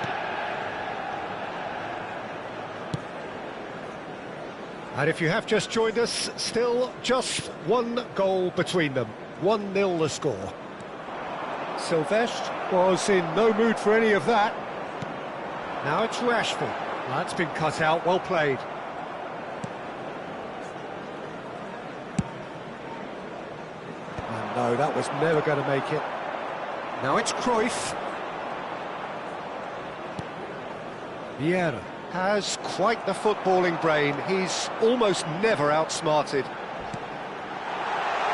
And if you have just joined us, still just one goal between them. 1-0 the score. Silvestre was in no mood for any of that. Now it's Rashford. That's been cut out, well played. No, that was never going to make it. Now it's Cruyff. Vieira has quite the footballing brain. He's almost never outsmarted.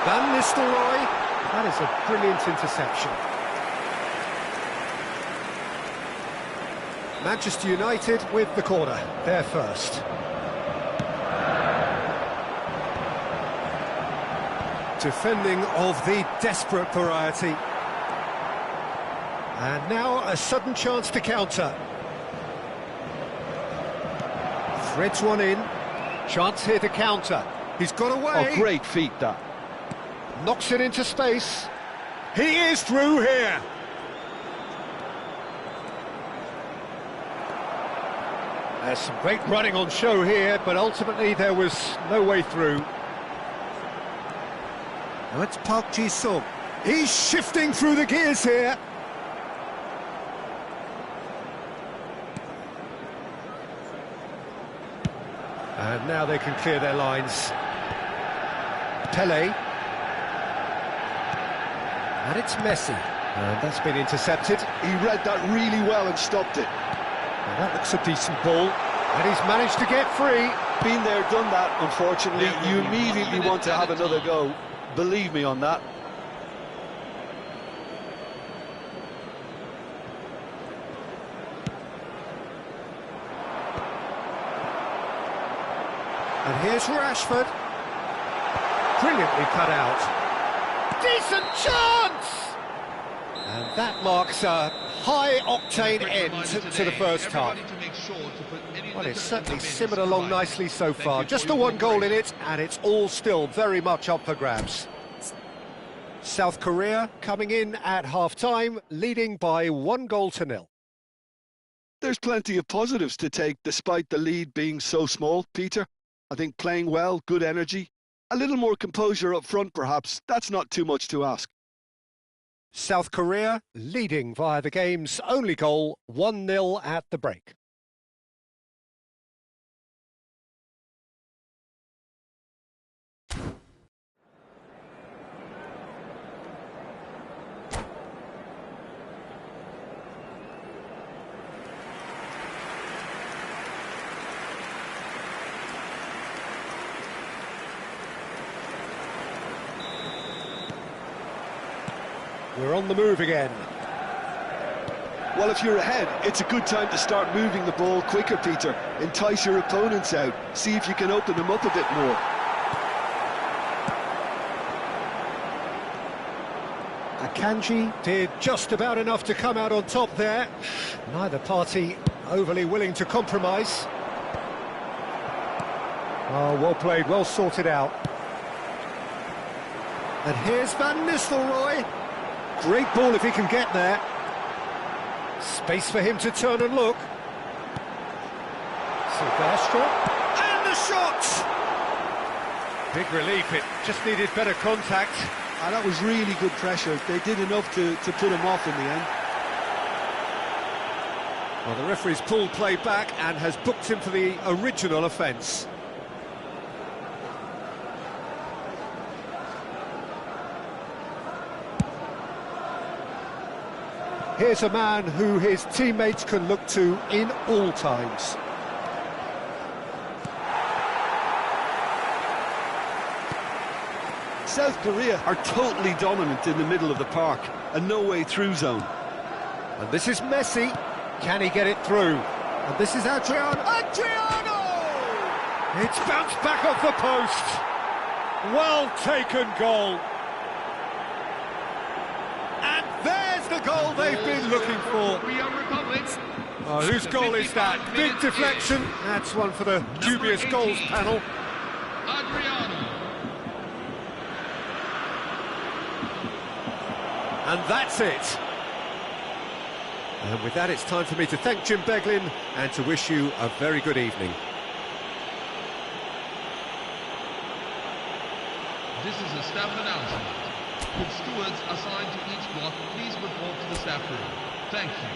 Van Nistelrooy. That is a brilliant interception. Manchester United with the corner. They're first. Defending of the desperate variety. And now a sudden chance to counter. Threads one in. Chance here to counter. He's got away. Oh, great feat, that. Knocks it into space. He is through here. There's some great running on show here, but ultimately there was no way through. Now it's Park Ji-sung. He's shifting through the gears here. And now they can clear their lines. Pele. And it's Messi. And that's been intercepted. He read that really well and stopped it. And that looks a decent ball. And he's managed to get free. Been there, done that, unfortunately. You immediately want to have another go. Believe me on that. And here's Rashford. Brilliantly cut out. Decent chance! And that marks a high-octane end to the first half. Well, it's certainly simmered along nicely so far. Just the one goal in it, and it's all still very much up for grabs. South Korea coming in at half-time, leading by 1-0. There's plenty of positives to take despite the lead being so small, Peter. I think playing well, good energy, a little more composure up front perhaps, that's not too much to ask. South Korea leading via the game's only goal, 1-0 at the break. We're on the move again. Well, if you're ahead, it's a good time to start moving the ball quicker, Peter. Entice your opponents out. See if you can open them up a bit more. Akanji did just about enough to come out on top there. Neither party overly willing to compromise. Oh, well played, well sorted out. And here's Van Nistelrooy. Great ball if he can get there. Space for him to turn and look. Silvestre. And the shot! Big relief, it just needed better contact. And that was really good pressure. They did enough to put him off in the end. Well, the referee's pulled play back and has booked him for the original offence. Here's a man who his teammates can look to in all times. South Korea are totally dominant in the middle of the park, a no-way-through zone. And this is Messi. Can he get it through? And this is Adriano. Adriano! It's bounced back off the post. Well taken goal. And there's the goal they've been looking for. Oh, whose goal is that? Big deflection. That's one for the dubious goals panel. Adriano. And that's it. And with that, it's time for me to thank Jim Beglin and to wish you a very good evening. This is a staff announcement. Could stewards assigned to each block please report to the staff room? Thank you.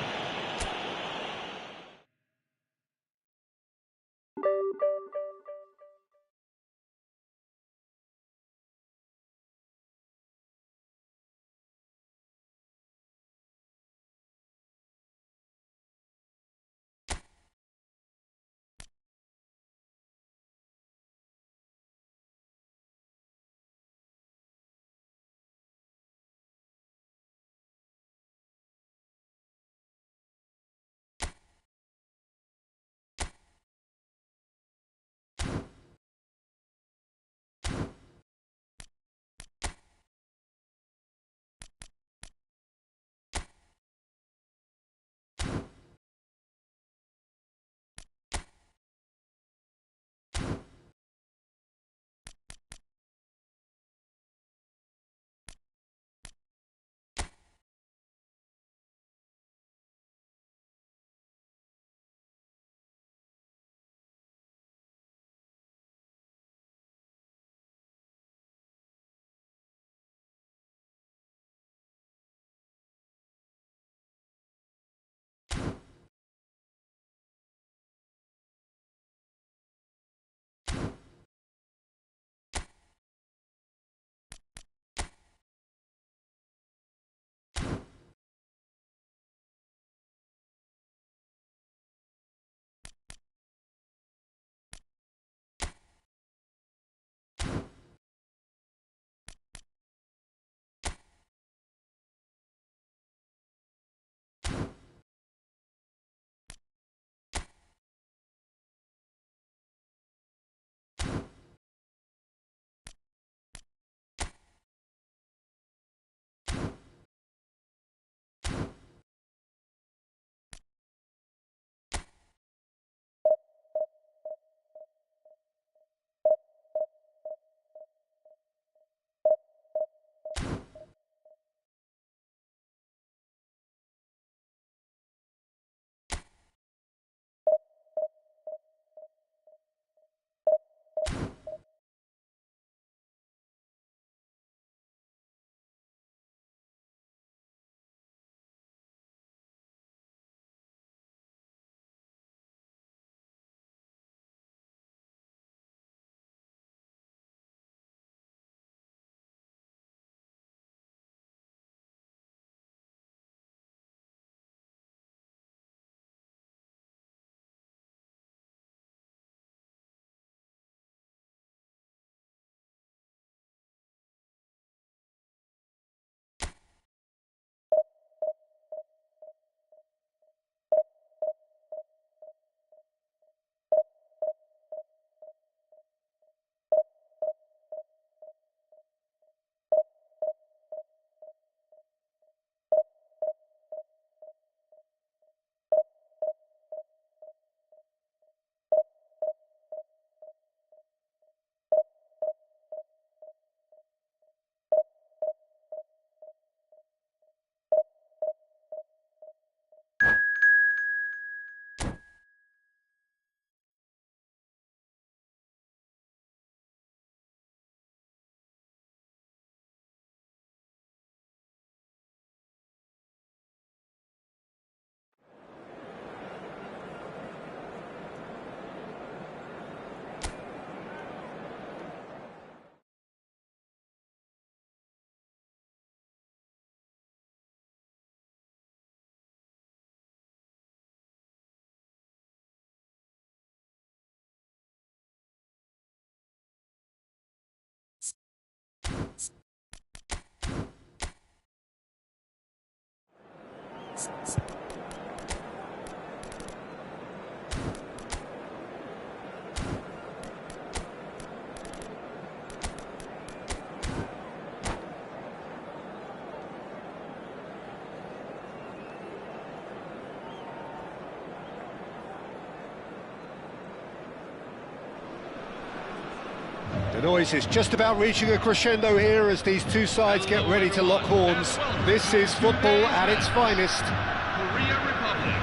The noise is just about reaching a crescendo here as these two sides get ready to lock horns. This is football at its finest. Korea Republic.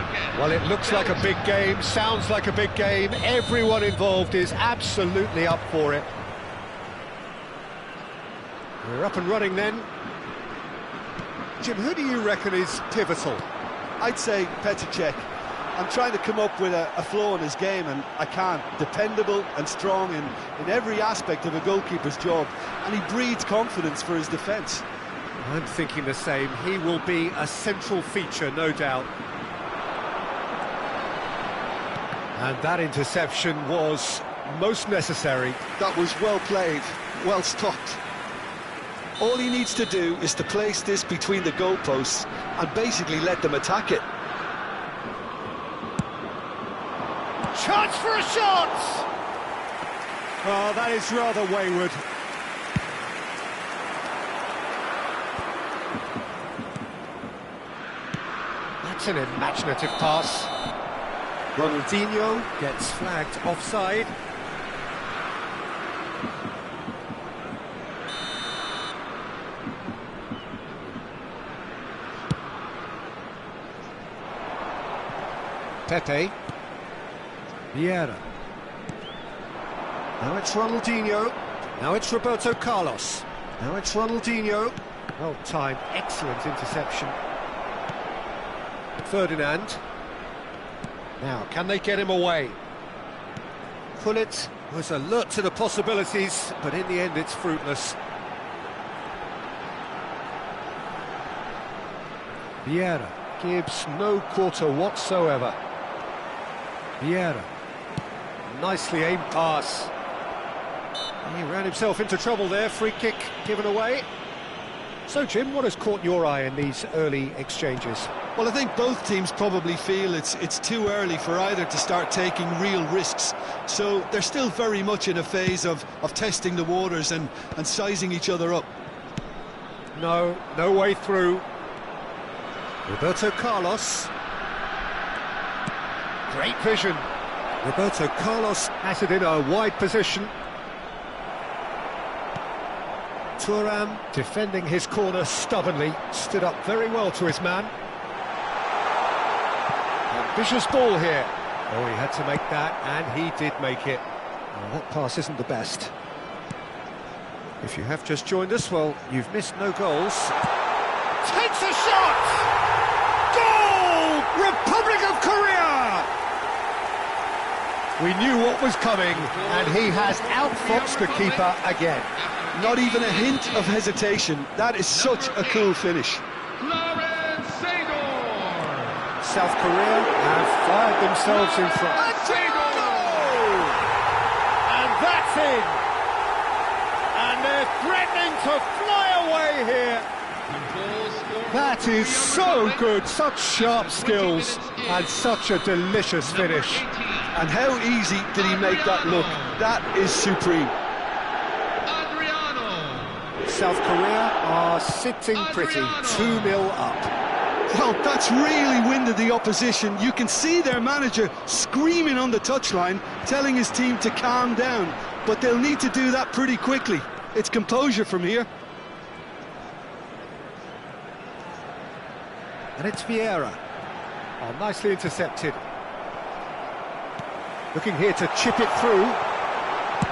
Again. Well, it looks like a big game, sounds like a big game. Everyone involved is absolutely up for it. We're up and running then. Jim, who do you reckon is pivotal? I'd say Petr Cech. I'm trying to come up with a flaw in his game, and I can't. Dependable and strong in every aspect of a goalkeeper's job, and he breeds confidence for his defence. I'm thinking the same. He will be a central feature, no doubt. And that interception was most necessary. That was well played, well stopped. All he needs to do is to place this between the goalposts and basically let them attack it. Chance for a shot! Oh, that is rather wayward. That's an imaginative pass. Ronaldinho gets flagged offside. Pepe. Vieira. Now it's Ronaldinho. Now it's Roberto Carlos. Now it's Ronaldinho. Well timed, excellent interception. Ferdinand. Now, can they get him away? Gullit was alert to the possibilities, but in the end it's fruitless. Vieira gives no quarter whatsoever. Vieira. Nicely aimed pass. He ran himself into trouble there, free kick given away. So, Jim, what has caught your eye in these early exchanges? Well, I think both teams probably feel it's too early for either to start taking real risks. So they're still very much in a phase of testing the waters and sizing each other up. No way through. Roberto Carlos. Great vision. Roberto Carlos has it in a wide position. Thuram defending his corner stubbornly, stood up very well to his man. Ambitious ball here. Oh, he had to make that, and he did make it. Well, that pass isn't the best. If you have just joined us, well, you've missed no goals. Takes a shot! Goal! Republic of Korea! We knew what was coming, and he has outfoxed the keeper again. Not even a hint of hesitation. That is such a cool finish. Clarence Seedorf. South Korea have fired themselves in front. And that's in. And they're threatening to fly away here. That is so good, such sharp skills, and such a delicious finish. And how easy did he make that look? That is supreme. South Korea are sitting pretty, 2-0 up. Well, that's really winded the opposition. You can see their manager screaming on the touchline, telling his team to calm down. But they'll need to do that pretty quickly. It's composure from here. And it's Vieira. Oh, nicely intercepted. Looking here to chip it through.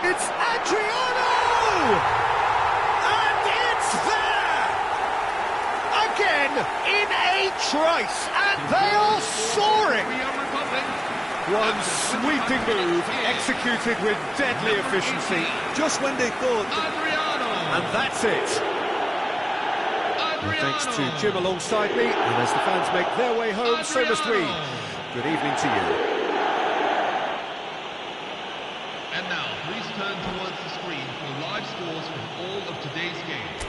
It's Adriano! In a trice, and they are soaring. One sweeping move executed with deadly efficiency. Just when they thought. And that's it. Well, thanks to Jim alongside me, and as the fans make their way home, so must we. Good evening to you. And now, please turn towards the screen for live scores from all of today's games.